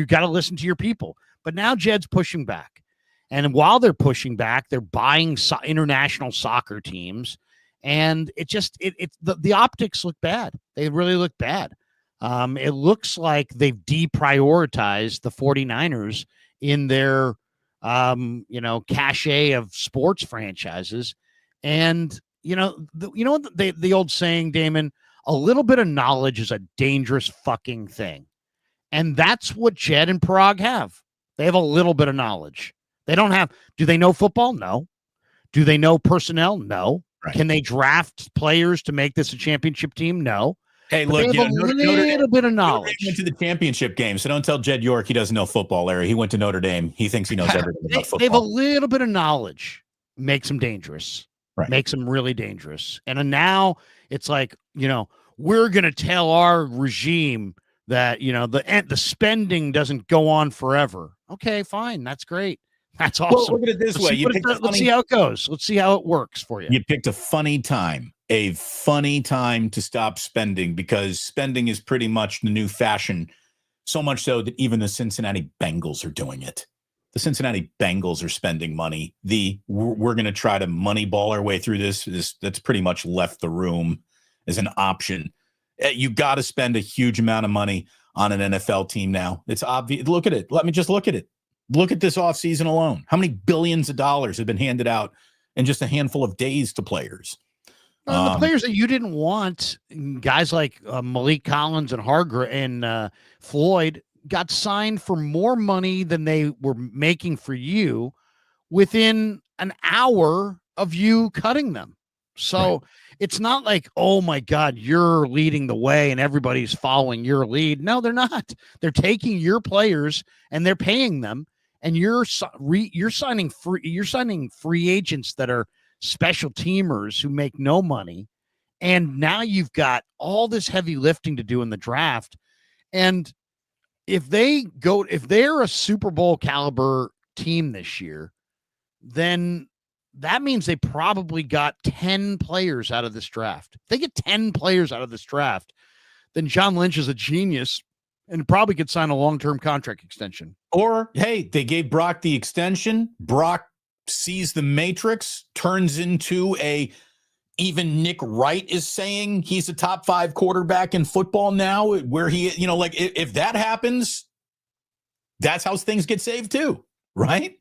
got to listen to your people. But now Jed's pushing back. And while they're pushing back, they're buying international soccer teams. And the optics look bad. They really look bad. It looks like they've deprioritized the 49ers in their, cachet of sports franchises. And, the old saying, Damon, a little bit of knowledge is a dangerous fucking thing. And that's what Jed and Parag have. They have a little bit of knowledge. They don't have, do they know football? No. Do they know personnel? No. Right. Can they draft players to make this a championship team? No. Hey, look, a little bit of knowledge. He went to the championship game, so don't tell Jed York he doesn't know football, Larry. He went to Notre Dame. He thinks he knows everything about football. They have a little bit of knowledge. Makes them dangerous. Right. Makes them really dangerous. And now it's like, we're going to tell our regime that, the spending doesn't go on forever. Okay, fine. That's great. That's awesome. Well, look at it this way. Let's see how it goes. Let's see how it works for you. You picked a funny time to stop spending, because spending is pretty much the new fashion. So much so that even the Cincinnati Bengals are doing it. The Cincinnati Bengals are spending money. We're going to try to moneyball our way through this. That's pretty much left the room as an option. You got to spend a huge amount of money on an NFL team now. It's obvious. Look at it. Let me just look at it. Look at this offseason alone. How many billions of dollars have been handed out in just a handful of days to players? The players that you didn't want, guys like Malik Collins and Hargrave and Floyd, got signed for more money than they were making for you within an hour of you cutting them. So it's not like, oh my God, you're leading the way and everybody's following your lead. No, they're not. They're taking your players and they're paying them, and you're signing free agents that are special teamers who make no money. And now you've got all this heavy lifting to do in the draft. And if they're a Super Bowl caliber team this year, then that means they probably got 10 players out of this draft. If they get 10 players out of this draft, then John Lynch is a genius and probably could sign a long-term contract extension. Or, hey, they gave Brock the extension. Brock sees the matrix, turns into even Nick Wright is saying he's a top 5 quarterback in football now, where he, if that happens, that's how things get saved too, right?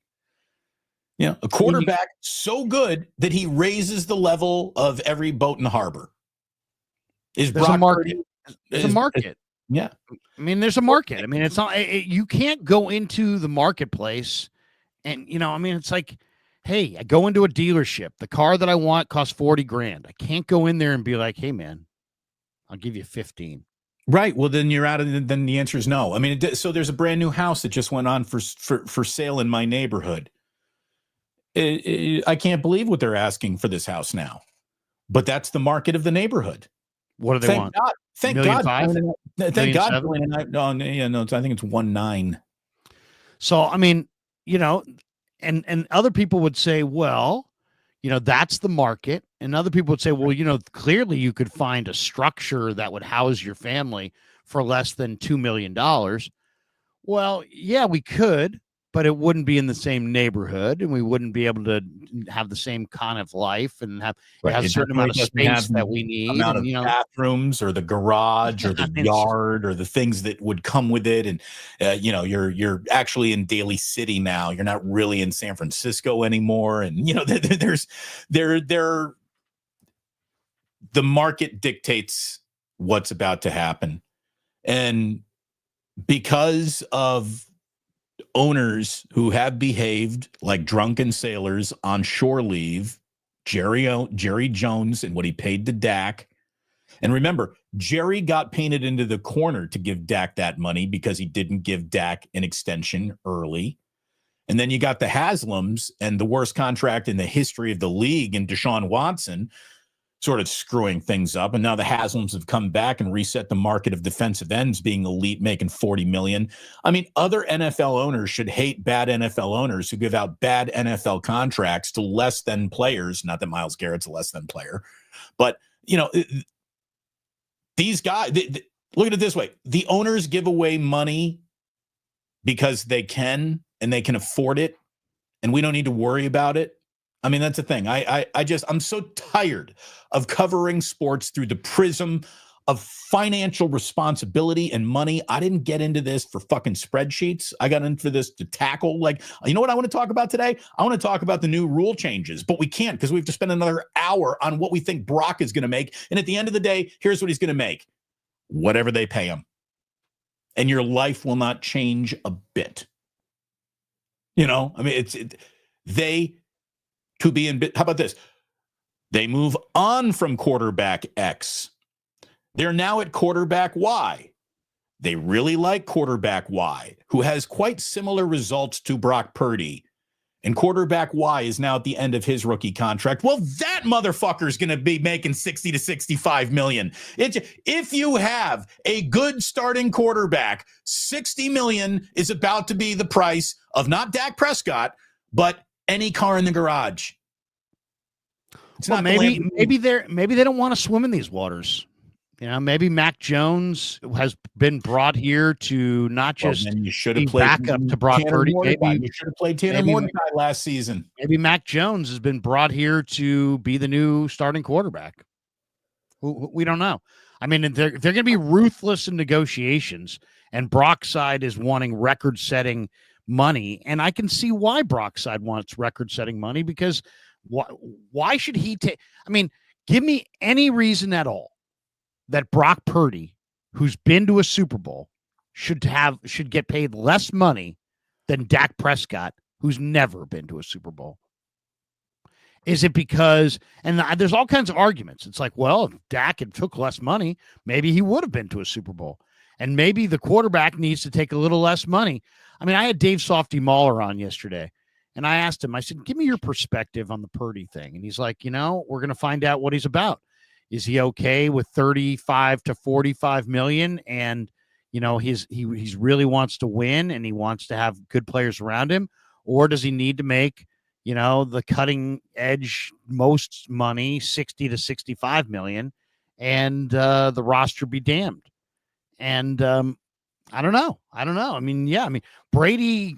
A quarterback so good that he raises the level of every boat in the harbor. There's a market. Yeah. I mean, there's a market. I mean, it's not, you can't go into the marketplace and, it's like, hey, I go into a dealership. The car that I want costs $40,000. I can't go in there and be like, hey man, I'll give you 15. Right. Well, then you're out of, then the answer is no. I mean, so there's a brand new house that just went on for sale in my neighborhood. I can't believe what they're asking for this house now, but that's the market of the neighborhood. What do they want? Thank God. Thank God. I think it's 1.9. So, I mean, and other people would say, well, that's the market. And other people would say, well, clearly you could find a structure that would house your family for less than $2 million. Well, yeah, we could, but it wouldn't be in the same neighborhood, and we wouldn't be able to have the same kind of life and have a certain amount of space that we need. Amount of bathrooms or the garage or the yard or the things that would come with it. And, you're actually in Daly City now. You're not really in San Francisco anymore. And, the market dictates what's about to happen. And because of owners who have behaved like drunken sailors on shore leave, Jerry Jones and what he paid to Dak. And remember, Jerry got painted into the corner to give Dak that money because he didn't give Dak an extension early. And then you got the Haslams and the worst contract in the history of the league in Deshaun Watson sort of screwing things up. And now the Haslams have come back and reset the market of defensive ends being elite, making $40 million. I mean, other NFL owners should hate bad NFL owners who give out bad NFL contracts to less than players. Not that Myles Garrett's a less than player, but these guys, look at it this way. The owners give away money because they can, and they can afford it, and we don't need to worry about it. I mean, that's the thing. I'm so tired of covering sports through the prism of financial responsibility and money. I didn't get into this for fucking spreadsheets. I got into this to tackle, what I want to talk about today? I want to talk about the new rule changes, but we can't because we have to spend another hour on what we think Brock is going to make. And at the end of the day, here's what he's going to make. Whatever they pay him. And your life will not change a bit. I mean, how about this? They move on from quarterback X. They're now at quarterback Y. They really like quarterback Y, who has quite similar results to Brock Purdy. And quarterback Y is now at the end of his rookie contract. Well, that motherfucker is going to be making 60 to 65 million. If you have a good starting quarterback, 60 million is about to be the price of not Dak Prescott, but any car in the garage. Maybe they don't want to swim in these waters. Maybe Mac Jones has been brought here to not just be backup to Brock Purdy. Maybe you should have played Tanner Mordecai last season. Maybe Mac Jones has been brought here to be the new starting quarterback. We don't know. I mean, they're going to be ruthless in negotiations, and Brock's side is wanting record-setting money, and I can see why Brock's side wants record-setting money, because why should he take? I mean, give me any reason at all that Brock Purdy, who's been to a Super Bowl, should get paid less money than Dak Prescott, who's never been to a Super Bowl. Is it because, and there's all kinds of arguments. It's like, well, if Dak had took less money, maybe he would have been to a Super Bowl. And maybe the quarterback needs to take a little less money. I mean, I had Dave Softy Mahler on yesterday, and I asked him, I said, give me your perspective on the Purdy thing. And he's like, we're going to find out what he's about. Is he okay with 35 to 45 million? And, he really wants to win and he wants to have good players around him? Or does he need to make, the cutting edge most money, 60 to 65 million, and the roster be damned? And I don't know. I mean, Brady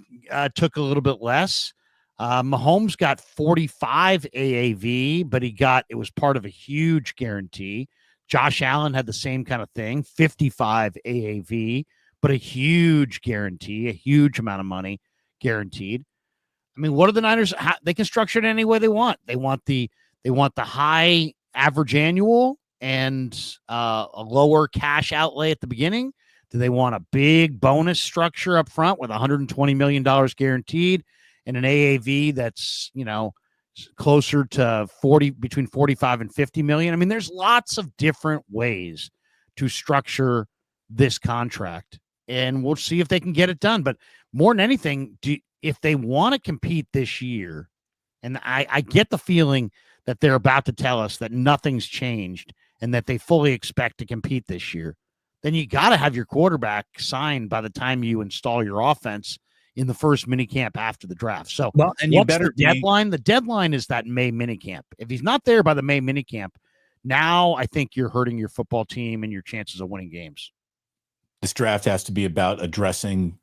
took a little bit less. Mahomes got 45 AAV, but it was part of a huge guarantee. Josh Allen had the same kind of thing, 55 AAV, but a huge guarantee, a huge amount of money guaranteed. I mean, what are the Niners? They can structure it any way they want. They want the high average annual and a lower cash outlay at the beginning. Do they want a big bonus structure up front with $120 million guaranteed and an AAV that's, closer to between 45 and 50 million? I mean, there's lots of different ways to structure this contract, and we'll see if they can get it done. But more than anything, if they want to compete this year, and I get the feeling that they're about to tell us that nothing's changed and that they fully expect to compete this year, then you got to have your quarterback signed by the time you install your offense in the first minicamp after the draft. So, and you better the deadline. The deadline is that May minicamp. If he's not there by the May minicamp, now I think you're hurting your football team and your chances of winning games. This draft has to be about addressing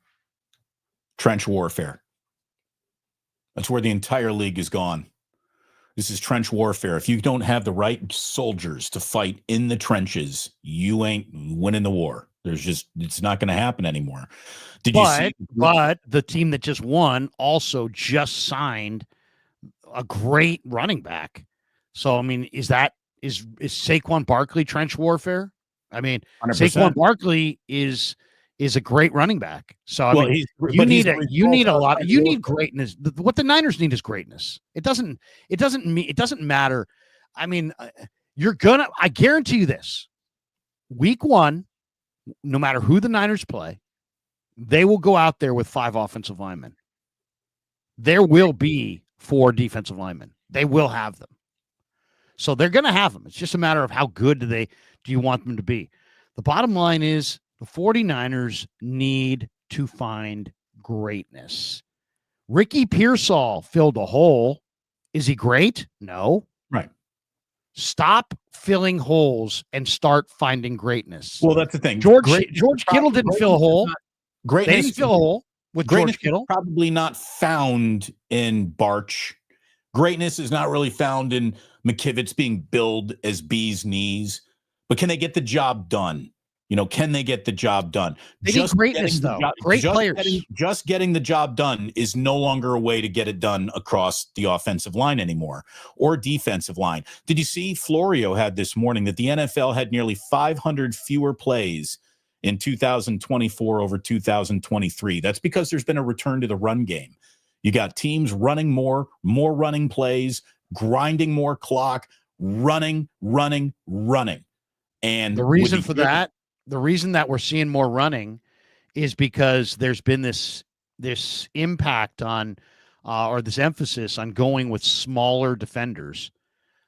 trench warfare. That's where the entire league is gone. This is trench warfare. If you don't have the right soldiers to fight in the trenches, you ain't winning the war. It's not going to happen anymore. But the team that just won also just signed a great running back. So, I mean, is Saquon Barkley trench warfare? I mean, 100%. Saquon Barkley is a great running back. So, I mean, you need greatness. What the Niners need is greatness. It doesn't matter. I mean, I guarantee you this. Week 1, no matter who the Niners play, they will go out there with 5 offensive linemen. There will be 4 defensive linemen. They will have them. So they're going to have them. It's just a matter of how good do you want them to be. The bottom line is the 49ers need to find greatness. Ricky Pearsall filled a hole. Is he great? No. Right. Stop filling holes and start finding greatness. Well, that's the thing. George Kittle didn't fill a hole. They didn't fill a hole with George Kittle. Probably not found in Barch. Greatness is not really found in McKivitz being billed as bee's knees. But can they get the job done? Can they get the job done? They need greatness, though. Great players. Just getting the job done is no longer a way to get it done across the offensive line anymore or defensive line. Did you see Florio had this morning that the NFL had nearly 500 fewer plays in 2024 over 2023? That's because there's been a return to the run game. You got teams running more running plays, grinding more clock, running. And the reason for that, the reason that we're seeing more running is because there's been this impact on or this emphasis on going with smaller defenders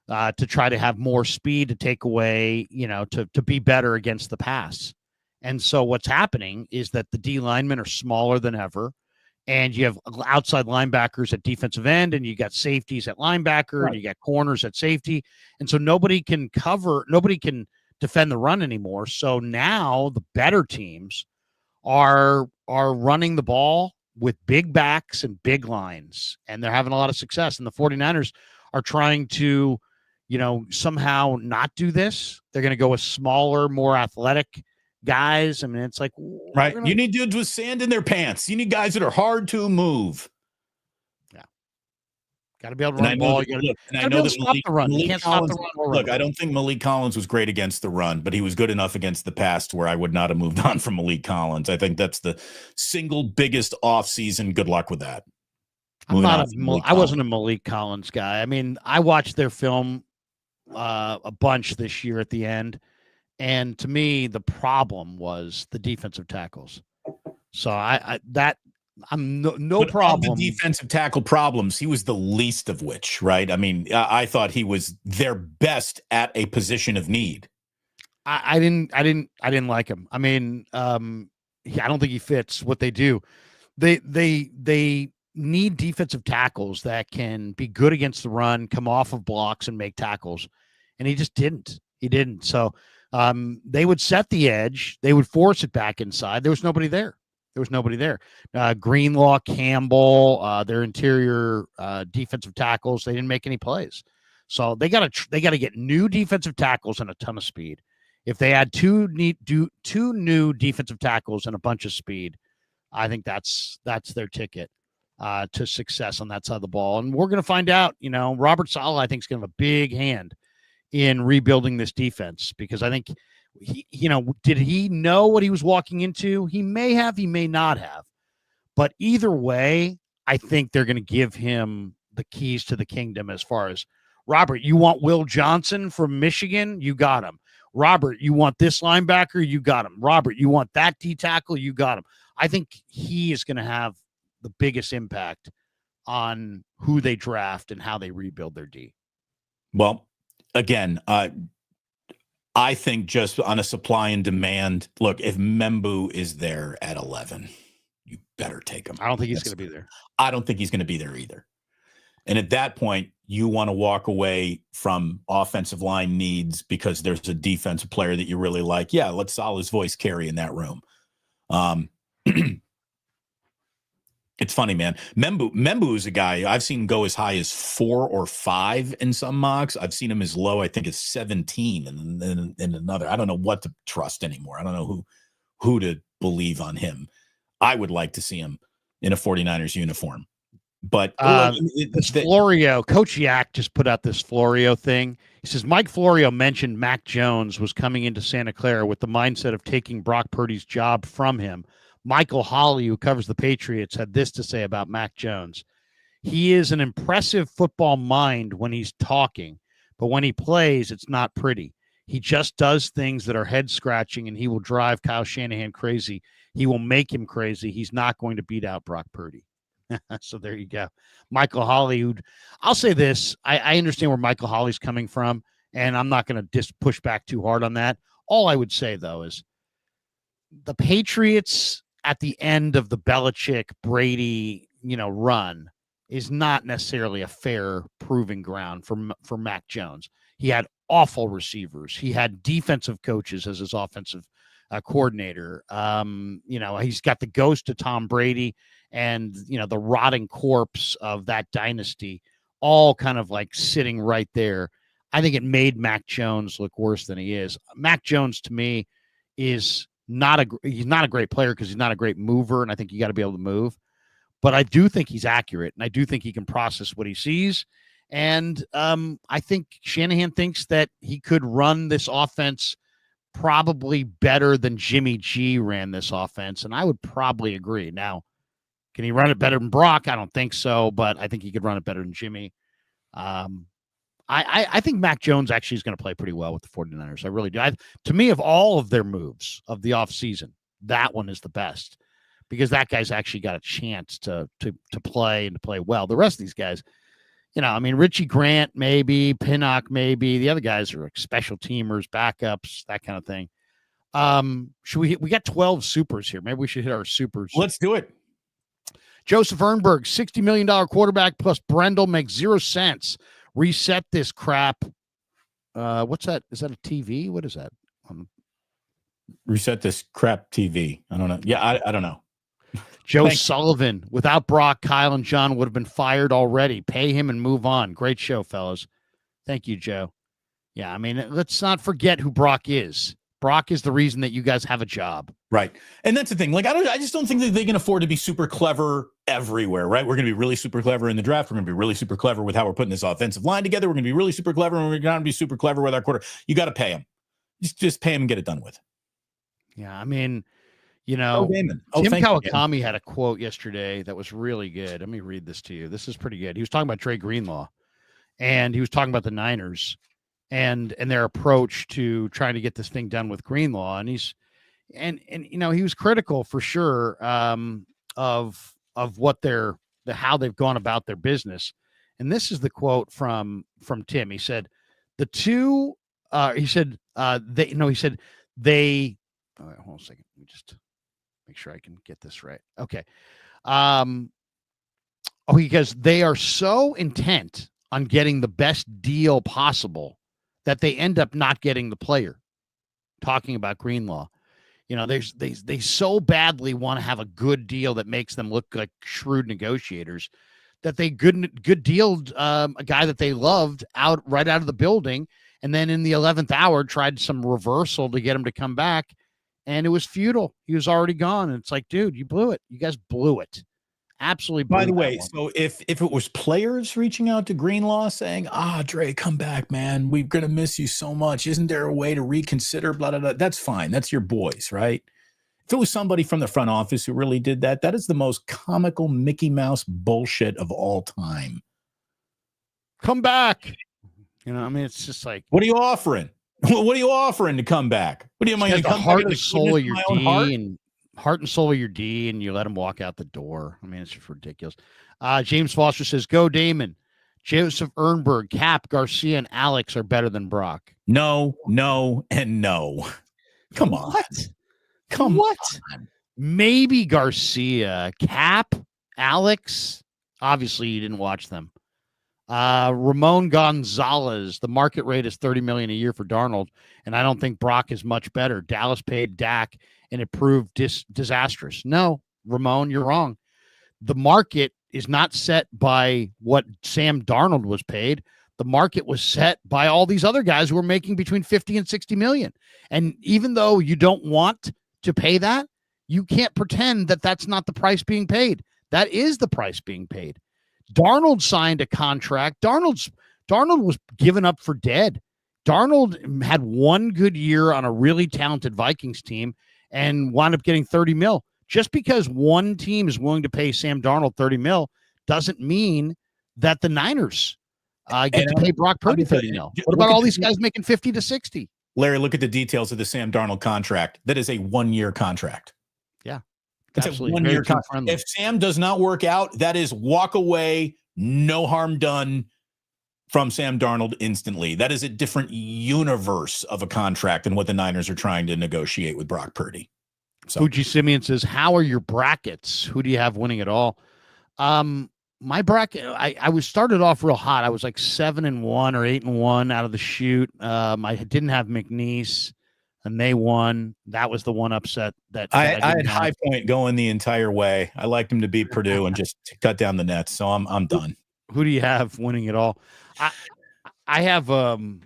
to try to have more speed to take away, to be better against the pass. And so what's happening is that the D linemen are smaller than ever, and you have outside linebackers at defensive end, and you got safeties at linebacker, and you got corners at safety. And so nobody can defend the run anymore. So now the better teams are running the ball with big backs and big lines, and they're having a lot of success. And the 49ers are trying to, somehow not do this. They're going to go with smaller, more athletic guys. I mean, it's like, right. You need dudes with sand in their pants. You need guys that are hard to move. Yeah. Got to be able to run the ball. I know that stop the run. You can't stop the run. Look, I don't think Malik Collins was great against the run, but he was good enough against the pass to where I would not have moved on from Malik Collins. I think that's the single biggest offseason. Good luck with that. I wasn't a Malik Collins guy. I mean, I watched their film a bunch this year at the end, and to me, the problem was the defensive tackles. So I'm no problem. The defensive tackle problems, he was the least of which, right? I mean, I thought he was their best at a position of need. I didn't like him. I mean, I don't think he fits what they do. They need defensive tackles that can be good against the run, come off of blocks and make tackles. And he just didn't. He didn't. So they would set the edge. They would force it back inside. There was nobody there. Greenlaw, Campbell, their interior defensive tackles, they didn't make any plays. So they got to get new defensive tackles and a ton of speed. If they add two new defensive tackles and a bunch of speed, I think that's their ticket to success on that side of the ball. And we're going to find out, Robert Saleh, I think, is going to have a big hand in rebuilding this defense, because I think did he know what he was walking into? He may have, he may not have, but either way, I think they're going to give him the keys to the kingdom. As far as, Robert, you want Will Johnson from Michigan? You got him. Robert, you want this linebacker? You got him. Robert, you want that D tackle? You got him. I think he is going to have the biggest impact on who they draft and how they rebuild their D. Well, again, I think just on a supply and demand, look, if Membu is there at 11, you better take him. I don't think he's going to be there. I don't think he's going to be there either. And at that point, you want to walk away from offensive line needs because there's a defensive player that you really like. Yeah, let Saleh's voice carry in that room. It's funny, man. Membu is a guy I've seen go as high as 4 or 5 in some mocks. I've seen him as low, I think, as 17 in another. I don't know what to trust anymore. I don't know who to believe on him. I would like to see him in a 49ers uniform. But Florio, Coach Yak just put out this Florio thing. He says Mike Florio mentioned Mac Jones was coming into Santa Clara with the mindset of taking Brock Purdy's job from him. Michael Holley, who covers the Patriots, had this to say about Mac Jones. He is an impressive football mind when he's talking, but when he plays, it's not pretty. He just does things that are head-scratching, and he will drive Kyle Shanahan crazy. He will make him crazy. He's not going to beat out Brock Purdy. So there you go. Michael Holley, I'll say this. I understand where Michael Holley's coming from, and I'm not going to push back too hard on that. All I would say, though, is the Patriots at the end of the Belichick Brady, run is not necessarily a fair proving ground for Mac Jones. He had awful receivers. He had defensive coaches as his offensive coordinator. He's got the ghost of Tom Brady and, the rotting corpse of that dynasty all kind of like sitting right there. I think it made Mac Jones look worse than he is. Mac Jones, to me, is he's not a great player because he's not a great mover, and I think you got to be able to move. But I do think he's accurate, and I do think he can process what he sees. And I think Shanahan thinks that he could run this offense probably better than Jimmy G ran this offense, and I would probably agree. Now, can he run it better than Brock? I don't think so, but I think he could run it better than Jimmy. I think Mac Jones actually is going to play pretty well with the 49ers. I really do. To me, of all of their moves of the offseason, that one is the best because that guy's actually got a chance to play and to play well. The rest of these guys, Richie Grant, maybe, Pinnock, maybe. The other guys are like special teamers, backups, that kind of thing. We got 12 supers here. Maybe we should hit our supers. Let's do it. Joseph Ernberg, $60 million quarterback plus Brendel makes 0 cents. Reset this crap. What's that? Is that a TV? What is that? Reset this crap TV. I don't know. Yeah, I don't know. Joe Sullivan, without Brock, Kyle and John would have been fired already. Pay him and move on. Great show, fellas. Thank you, Joe. Yeah, I mean, let's not forget who Brock is. Brock is the reason that you guys have a job. Right. And that's the thing. Like, I just don't think that they can afford to be super clever everywhere, right? We're going to be really super clever in the draft. We're going to be really super clever with how we're putting this offensive line together. We're going to be really super clever, and we're going to be super clever with our quarter. You got to pay him. Just pay him and get it done with. Yeah, I mean, you know, Tim Kawakami had a quote yesterday that was really good. Let me read this to you. This is pretty good. He was talking about Trey Greenlaw, and he was talking about the Niners and their approach to trying to get this thing done with Greenlaw. And he's and you know, he was critical for sure of what how they've gone about their business. And this is the quote from Tim. He said they all right, hold on a second. Let me just make sure I can get this right. Okay. Because they are so intent on getting the best deal possible that they end up not getting the player. Talking about Greenlaw. You know, they so badly want to have a good deal that makes them look like shrewd negotiators that they good dealed a guy that they loved right out of the building, and then in the 11th hour tried some reversal to get him to come back, and it was futile. He was already gone. And it's like, dude, you blew it. You guys blew it. Absolutely. By the way, so if it was players reaching out to Greenlaw saying, Dre, come back, man, we're going to miss you so much. Isn't there a way to reconsider? Blah, blah, blah. That's fine. That's your boys, right? If it was somebody from the front office who really did that, that is the most comical Mickey Mouse bullshit of all time. Come back. You know, I mean, it's just like, what are you offering? What are you offering to come back? What do you mean? Heart and soul of your D and heart and soul of your D, and you let him walk out the door. I mean, it's just ridiculous. James Foster says, "Go Damon." Joseph Ernberg, Cap, Garcia, and Alex are better than Brock. No, and no. Come on. What? Come what? on. Maybe Garcia, Cap, Alex. Obviously, you didn't watch them. Ramon Gonzalez, the market rate is $30 million a year for Darnold, and I don't think Brock is much better. Dallas paid Dak, and it proved disastrous. No, Ramon, you're wrong. The market is not set by what Sam Darnold was paid. The market was set by all these other guys who were making between 50 and 60 million. And even though you don't want to pay that, you can't pretend that that's not the price being paid. That is the price being paid. Darnold signed a contract. Darnold was given up for dead. Darnold had one good year on a really talented Vikings team and wound up getting 30 mil. Just because one team is willing to pay Sam Darnold 30 mil doesn't mean that the Niners get to pay Brock Purdy 30 mil. What about all these guys making 50 to 60? Larry, look at the details of the Sam Darnold contract. That is a 1-year contract. Yeah. It's a 1-year contract. If Sam does not work out, that is walk away, no harm done from Sam Darnold instantly. That is a different universe of a contract than what the Niners are trying to negotiate with Brock Purdy. So Fuji Simeon says, how are your brackets? Who do you have winning it all? My bracket, I was started off real hot. I was like 7-1 or 8-1 out of the chute. I didn't have McNeese, and they won. That was the one upset that I had High Point going the entire way. I liked him to beat Purdue and just cut down the nets. So I'm done. Who do you have winning it all? I have an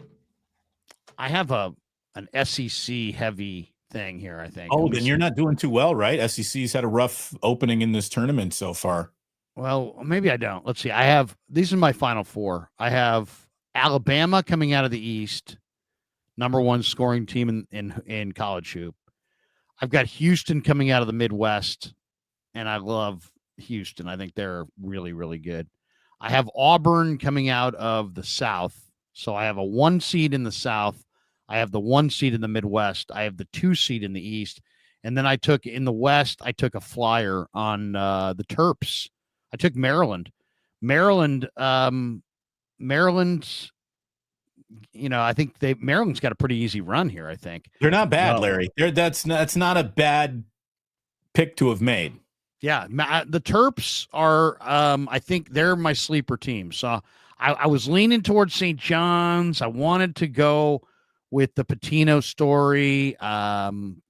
SEC heavy thing here, I think. Oh, then you're not doing too well, right? SEC's had a rough opening in this tournament so far. Well, maybe I don't. Let's see. These are my final four. I have Alabama coming out of the East, number one scoring team in college hoop. I've got Houston coming out of the Midwest, and I love Houston. I think they're really, really good. I have Auburn coming out of the South. So I have a 1 seed in the South. I have the 1 seed in the Midwest. I have the 2 seed in the East. And then in the West, I took a flyer on the Terps. I took Maryland. Maryland's, I think Maryland's got a pretty easy run here, I think. They're not bad, Larry. That's not a bad pick to have made. Yeah, the Terps are, I think they're my sleeper team. So I was leaning towards St. John's. I wanted to go with the Patino story. The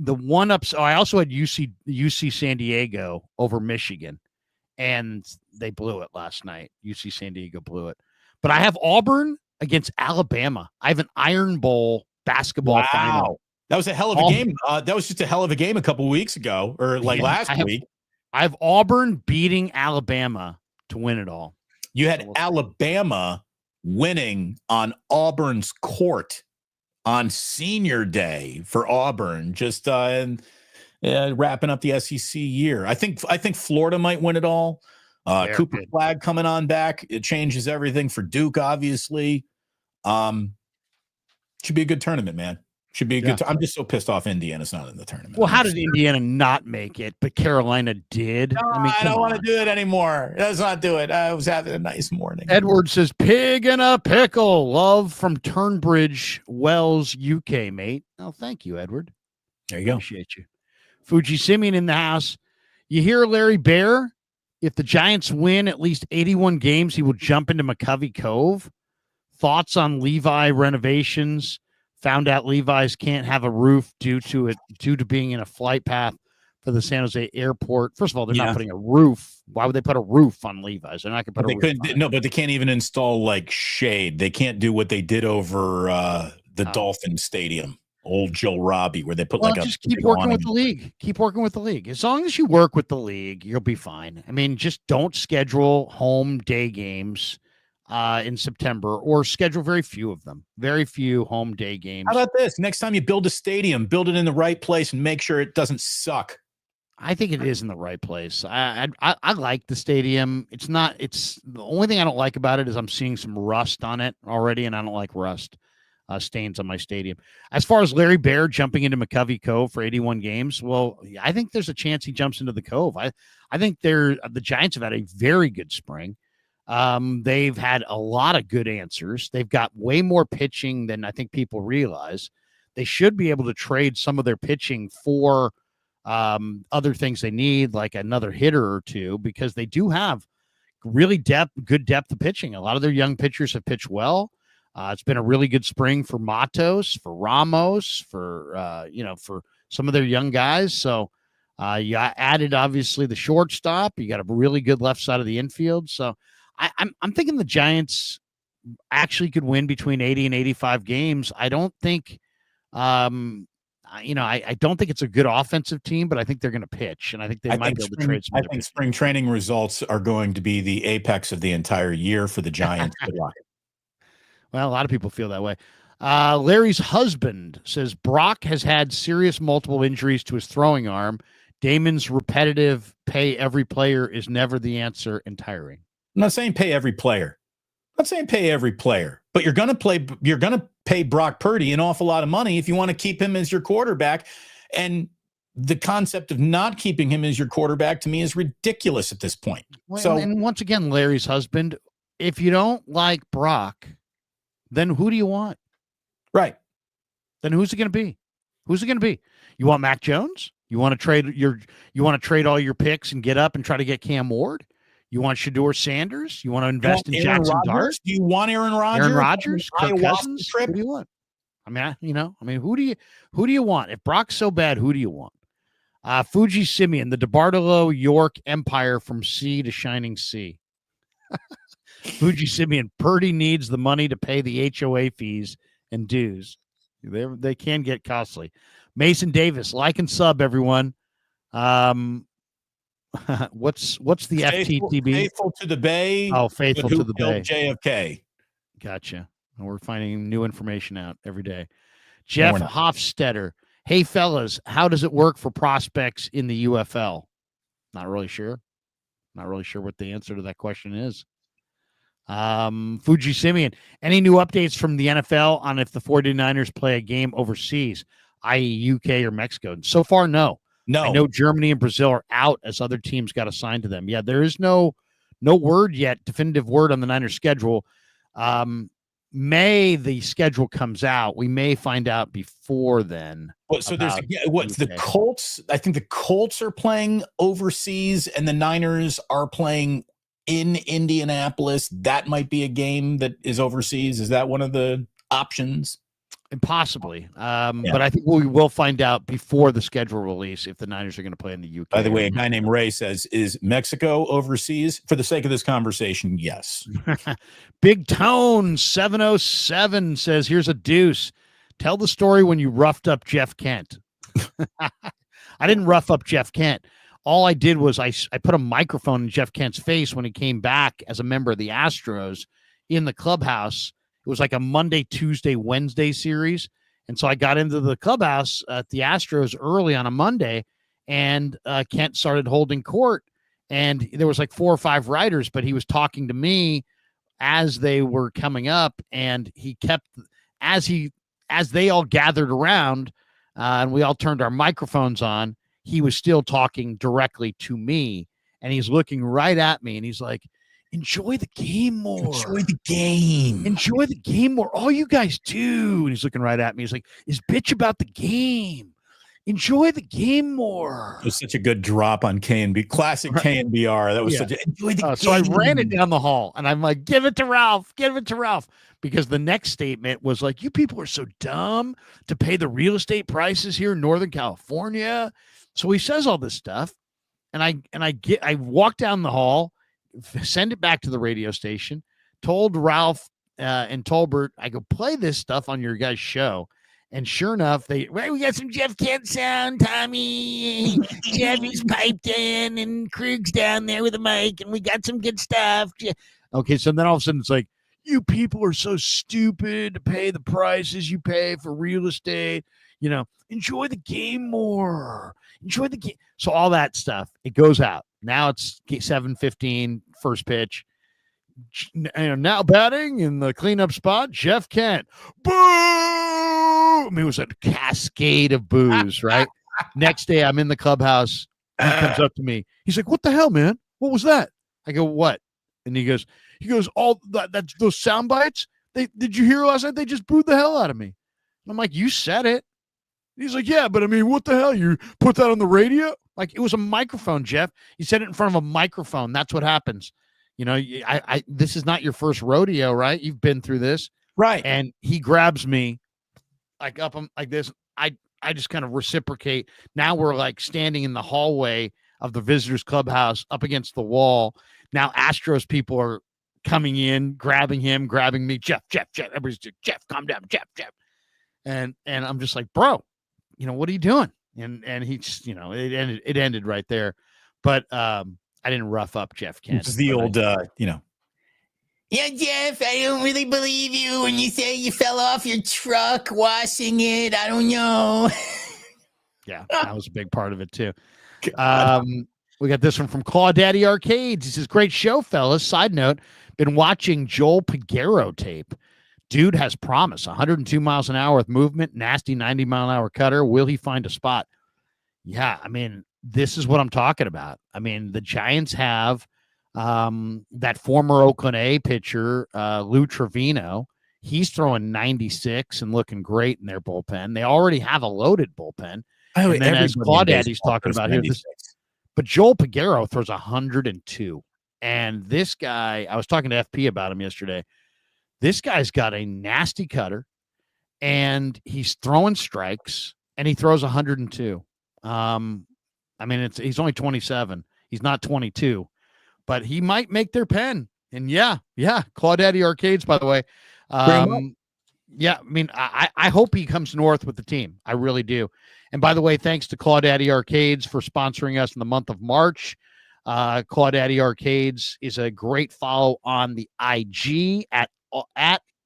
one up. So I also had UC San Diego over Michigan, and they blew it last night. UC San Diego blew it. But I have Auburn against Alabama. I have an Iron Bowl basketball final. That was a hell of a game. That was just a hell of a game a couple weeks ago, or last week. I have Auburn beating Alabama to win it all. You had Alabama winning on Auburn's court on senior day for Auburn, just wrapping up the SEC year. I think Florida might win it all. Cooper Flag coming on back. It changes everything for Duke, obviously. Should be a good tournament, man. Should be a good I'm just so pissed off Indiana's not in the tournament. Well, how did Indiana not make it, but Carolina did? No, I don't want to do it anymore. Let's not do it. I was having a nice morning. Edward says, pig in a pickle. Love from Turnbridge, Wells, UK, mate. Oh, thank you, Edward. There you go. Appreciate you. Fuji Simeon in the house. You hear Larry Bear? If the Giants win at least 81 games, he will jump into McCovey Cove. Thoughts on Levi renovations? Found out Levi's can't have a roof due to being in a flight path for the San Jose airport. First of all, they're not putting a roof. Why would they put a roof on Levi's? They're not going to put a roof. No, but they can't even install like shade. They can't do what they did over the Dolphin Stadium, old Joe Robbie, where they put just keep working with the league. Keep working with the league. As long as you work with the league, you'll be fine. I mean, just don't schedule home day games in September, or schedule very few of them. Very few home day games. How about this? Next time you build a stadium, build it in the right place and make sure it doesn't suck. I think it is in the right place. I like the stadium. It's the only thing I don't like about it is I'm seeing some rust on it already, and I don't like rust stains on my stadium. As far as Larry Bear jumping into McCovey Cove for 81 games, well, I think there's a chance he jumps into the Cove. I think the Giants have had a very good spring. They've had a lot of good answers. They've got way more pitching than I think people realize. They should be able to trade some of their pitching for other things they need, like another hitter or two, because they do have really good depth of pitching. A lot of their young pitchers have pitched well. It's been a really good spring for Matos, for Ramos, for some of their young guys. So you added obviously the shortstop. You got a really good left side of the infield. So I'm thinking the Giants actually could win between 80 and 85 games. I don't think, I don't think it's a good offensive team, but I think they're going to pitch, and I think they might be able to trade some. I think spring training results are going to be the apex of the entire year for the Giants. Good luck. Well, a lot of people feel that way. Larry's husband says Brock has had serious multiple injuries to his throwing arm. Damon's repetitive pay every player is never the answer and tiring. I'm not saying pay every player. I'm not saying pay every player, but you're going to pay Brock Purdy an awful lot of money if you want to keep him as your quarterback. And the concept of not keeping him as your quarterback to me is ridiculous at this point. Well, and once again, Larry's husband, if you don't like Brock, then who do you want? Right. Then who's it going to be? Who's it going to be? You want Mac Jones? You want to trade all your picks and get up and try to get Cam Ward? You want Shedeur Sanders? You want to invest in Jackson Dart? Do you want Aaron Rodgers? Aaron Rodgers? Kirk Cousins? Who do you want? Who do you want? If Brock's so bad, who do you want? Fuji Simeon, the DeBartolo York Empire from sea to shining sea. Fuji Simeon, Purdy needs the money to pay the HOA fees and dues. They can get costly. Mason Davis, like and sub, everyone. What's the FTTB? Faithful to the Bay. Oh, faithful to the Bay. JFK. Gotcha. And we're finding new information out every day. Jeff Hofstetter. Hey, fellas, how does it work for prospects in the UFL? Not really sure. Not really sure what the answer to that question is. Fuji Simeon, any new updates from the NFL on if the 49ers play a game overseas, i.e. UK or Mexico? So far, no. No. I know Germany and Brazil are out as other teams got assigned to them. Yeah, there is no word yet, definitive word on the Niners schedule. May the schedule comes out. We may find out before then. So there's the Colts. I think the Colts are playing overseas and the Niners are playing in Indianapolis. That might be a game that is overseas. Is that one of the options? And possibly. But I think we will find out before the schedule release if the Niners are going to play in the UK. By the way, a guy named Ray says, is Mexico overseas? For the sake of this conversation, yes. Big Tone 707 says, here's a deuce. Tell the story when you roughed up Jeff Kent. I didn't rough up Jeff Kent. All I did was I put a microphone in Jeff Kent's face when he came back as a member of the Astros in the clubhouse. It was like a Monday, Tuesday, Wednesday series. And so I got into the clubhouse at the Astros early on a Monday, and Kent started holding court. And there was like 4 or 5 writers, but he was talking to me as they were coming up. And he kept, as they all gathered around and we all turned our microphones on, he was still talking directly to me. And he's looking right at me, and he's like, enjoy the game more. Enjoy the game. Enjoy the game more. All you guys do. And he's looking right at me. He's like, is bitch about the game. Enjoy the game more. It was such a good drop on K&B. Classic KNBR. That was such a enjoy the game. So I ran it down the hall, and I'm like, give it to Ralph. Give it to Ralph. Because the next statement was like, you people are so dumb to pay the real estate prices here in Northern California. So he says all this stuff. And I walk down the hall, send it back to the radio station, told Ralph and Tolbert, I go, play this stuff on your guys' show. And sure enough, we got some Jeff Kent sound, Tommy. Jeffy's piped in, and Krueg's down there with a mic, and we got some good stuff. Okay, so then all of a sudden it's like, you people are so stupid to pay the prices you pay for real estate. Enjoy the game more. Enjoy the game. So all that stuff, it goes out. Now it's 7:15, first pitch. Now batting in the cleanup spot, Jeff Kent. Boom! It was a cascade of boos, right? Next day, I'm in the clubhouse. He comes up to me. He's like, what the hell, man? What was that? I go, what? And he goes, all that's those sound bites. Did you hear last night? They just booed the hell out of me. I'm like, you said it. He's like, yeah, but I mean, what the hell? You put that on the radio? Like, it was a microphone, Jeff. You said it in front of a microphone. That's what happens. This is not your first rodeo, right? You've been through this. Right. And he grabs me like up like this. I just kind of reciprocate. Now we're like standing in the hallway of the visitors clubhouse up against the wall. Now Astros people are coming in, grabbing him, grabbing me. Jeff. Everybody's just, Jeff, calm down, Jeff. And I'm just like, bro, what are you doing? And he just, it ended right there. But I didn't rough up Jeff Kent. It's the old, Yeah, Jeff, I don't really believe you when you say you fell off your truck washing it. I don't know. Yeah, that was a big part of it too. We got this one from Claw Daddy Arcades. He says, great show, fellas. Side note, been watching Joel Piguero tape. Dude has promise. 102 miles an hour with movement, nasty 90-mile-an-hour cutter. Will he find a spot? Yeah, I mean, this is what I'm talking about. I mean, the Giants have that former Oakland A pitcher, Lou Trevino. He's throwing 96 and looking great in their bullpen. They already have a loaded bullpen. Oh, and then as Claw Daddy's talking about here, but Joel Piguero throws 102. And this guy, I was talking to FP about him yesterday. This guy's got a nasty cutter, and he's throwing strikes, and he throws 102. I mean, he's only 27. He's not 22, but he might make their pen. And yeah, Claw Daddy Arcades, by the way. Yeah, I mean, I hope he comes north with the team. I really do. And by the way, thanks to Claw Daddy Arcades for sponsoring us in the month of March. Claw Daddy Arcades is a great follow on the IG at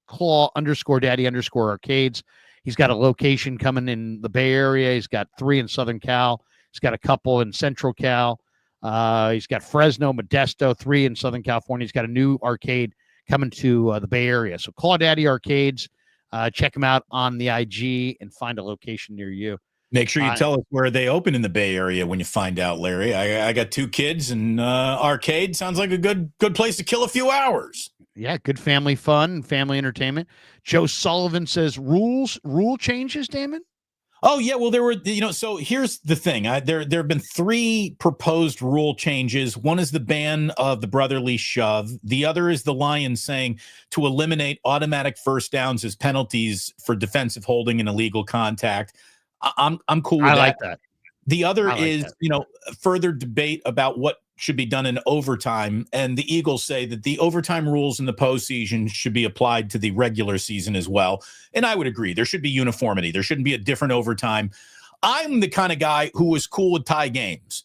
Claw_Daddy_Arcades. He's got a location coming in the Bay Area. He's got 3 in Southern Cal. He's got a couple in Central Cal. He's got Fresno, Modesto, 3 in Southern California. He's got a new arcade coming to the Bay Area. So Claw Daddy Arcades, check him out on the IG and find a location near you. Make sure you tell us where they open in the Bay Area when you find out, Larry. I got 2 kids, and arcade sounds like a good place to kill a few hours. Yeah, good family fun and family entertainment. Joe Sullivan says rule changes, Damon? Oh, yeah. Well, there were, so here's the thing. There have been 3 proposed rule changes. One is the ban of the brotherly shove. The other is the Lions saying to eliminate automatic first downs as penalties for defensive holding and illegal contact. I'm cool with I that. like that. The other like is, that. further debate about what should be done in overtime. And the Eagles say that the overtime rules in the postseason should be applied to the regular season as well. And I would agree. There should be uniformity. There shouldn't be a different overtime. I'm the kind of guy who was cool with tie games.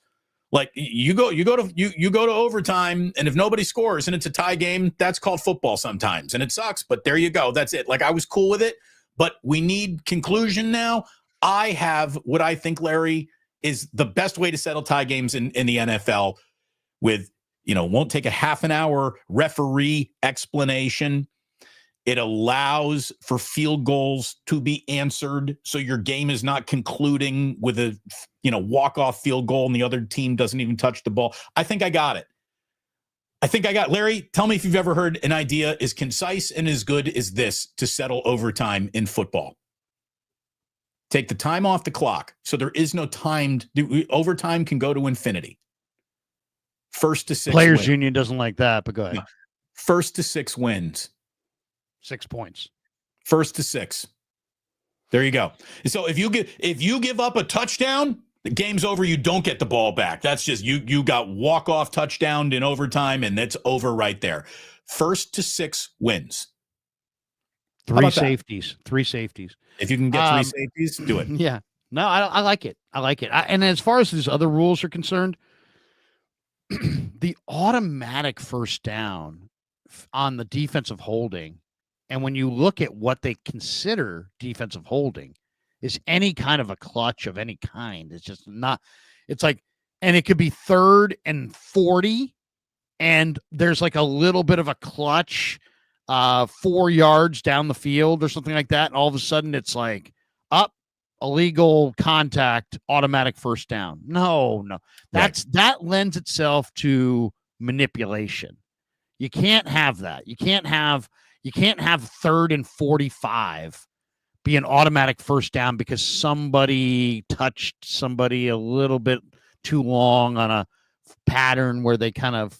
Like you go to overtime, and if nobody scores and it's a tie game, that's called football sometimes. And it sucks, but there you go. That's it. Like I was cool with it, but we need conclusion now. I have what I think, Larry, is the best way to settle tie games in the NFL with, won't take a half an hour referee explanation. It allows for field goals to be answered. So your game is not concluding with a, walk-off field goal and the other team doesn't even touch the ball. I think I got it. Larry, tell me if you've ever heard an idea as concise and as good as this to settle overtime in football. Take the time off the clock. So there is no timed overtime can go to infinity. First to 6 Players wins. Union doesn't like that, but go ahead. No. First to 6 wins. 6 points. First to 6. There you go. So if you give up a touchdown, the game's over. You don't get the ball back. That's just you got walk-off touchdown in overtime, and it's over right there. First to 6 wins. 3 safeties. 3 safeties. If you can get 3 safeties, do it. Yeah. No, I like it. I like it. And as far as these other rules are concerned, the automatic first down on the defensive holding, and when you look at what they consider defensive holding, is any kind of a clutch of any kind. It's just not, it's like, and it could be 3rd and 40, and there's like a little bit of a clutch 4 yards down the field or something like that. And all of a sudden it's like up, illegal contact, automatic first down. No. That lends itself to manipulation. You can't have that. You can't have 3rd and 45 be an automatic first down because somebody touched somebody a little bit too long on a pattern where they kind of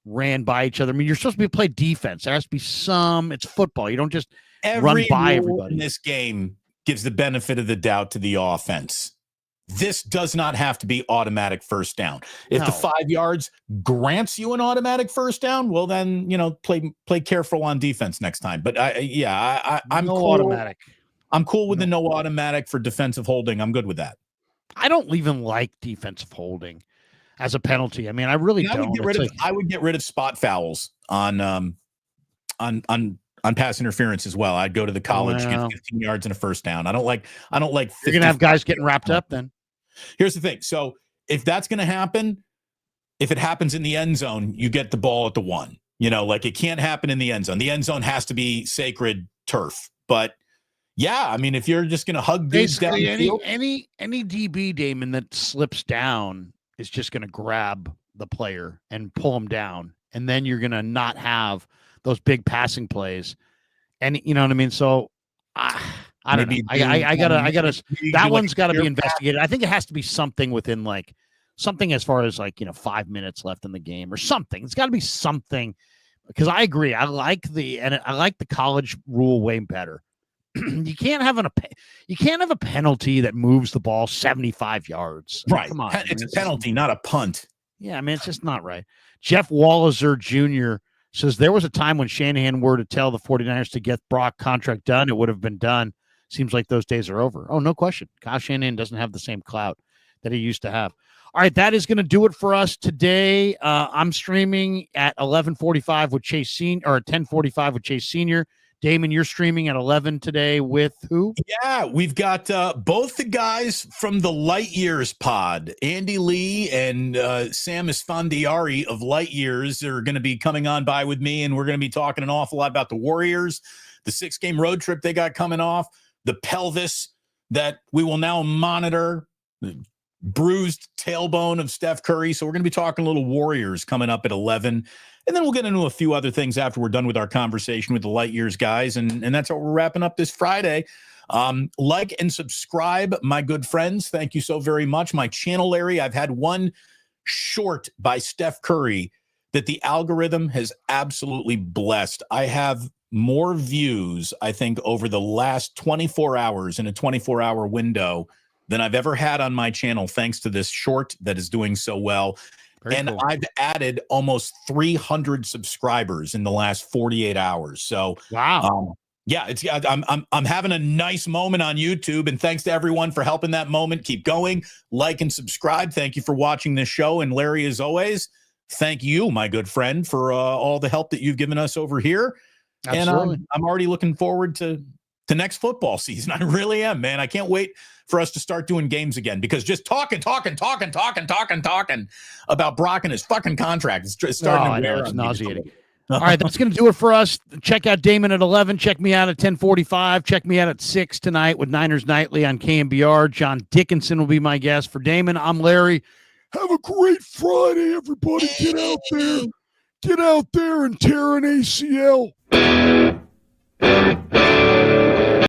ran by each other. I mean, you're supposed to be play defense. There has to be it's football. You don't just run by everybody. In this game gives the benefit of the doubt to the offense. This does not have to be automatic first down. If the 5 yards grants you an automatic first down, well then, play careful on defense next time. But I'm no cool. Automatic. I'm cool with the no automatic for defensive holding. I'm good with that. I don't even like defensive holding as a penalty. I mean, I really don't. I would get rid of spot fouls on pass interference as well. I'd go to the college, get 15 yards and a first down. I don't like. You're gonna have guys getting wrapped up then. Here's the thing. So if that's gonna happen, if it happens in the end zone, you get the ball at the 1. It can't happen in the end zone. The end zone has to be sacred turf. But yeah, I mean, if you're just gonna hug dudes down the field, any DB, Damon, that slips down is just gonna grab the player and pull him down, and then you're gonna not have those big passing plays. And you know what I mean? So I don't know. I gotta that one's got to be investigated. I think it has to be something within something as far as 5 minutes left in the game or something. It's got to be something, because I agree. I like the college rule way better. You can't have a penalty that moves the ball 75 yards. Right. Come on. It's a penalty, not a punt. Yeah, I mean, it's just not right. Jeff Wallazer Jr. says there was a time when Shanahan were to tell the 49ers to get Brock contract done, it would have been done. Seems like those days are over. Oh, no question. Kyle Shanahan doesn't have the same clout that he used to have. All right, that is going to do it for us today. I'm streaming at 11:45 with Chase Senior, or 10:45 with Chase Senior. Damon, you're streaming at 11 today with who? Yeah, we've got both the guys from the Light Years pod. Andy Lee and Sam Esfandiari of Light Years are going to be coming on by with me, and we're going to be talking an awful lot about the Warriors, the 6-game road trip they got coming off, the pelvis that we will now monitor, bruised tailbone of Steph Curry. So we're going to be talking a little Warriors coming up at 11. And then we'll get into a few other things after we're done with our conversation with the Light Years guys. And that's what we're wrapping up this Friday. Like and subscribe, my good friends. Thank you so very much. My channel, Larry, I've had one short by Steph Curry that the algorithm has absolutely blessed. I have more views, I think, over the last 24 hours in a 24-hour window than I've ever had on my channel, thanks to this short that is doing so well. Very cool. I've added almost 300 subscribers in the last 48 hours. So wow. Yeah, I'm having a nice moment on YouTube, and thanks to everyone for helping that moment keep going. Like and subscribe. Thank you for watching this show. And Larry, as always, thank you, my good friend, for all the help that you've given us over here. Absolutely. And I'm already looking forward to next football season. I really am, man. I can't wait for us to start doing games again, because just talking about Brock and his fucking contract is starting to wear. It's nauseating. All right, that's going to do it for us. Check out Damon at 11. Check me out at 10:45. Check me out at 6 tonight with Niners Nightly on KMBR. John Dickinson will be my guest. For Damon, I'm Larry. Have a great Friday, everybody. Get out there and tear an ACL.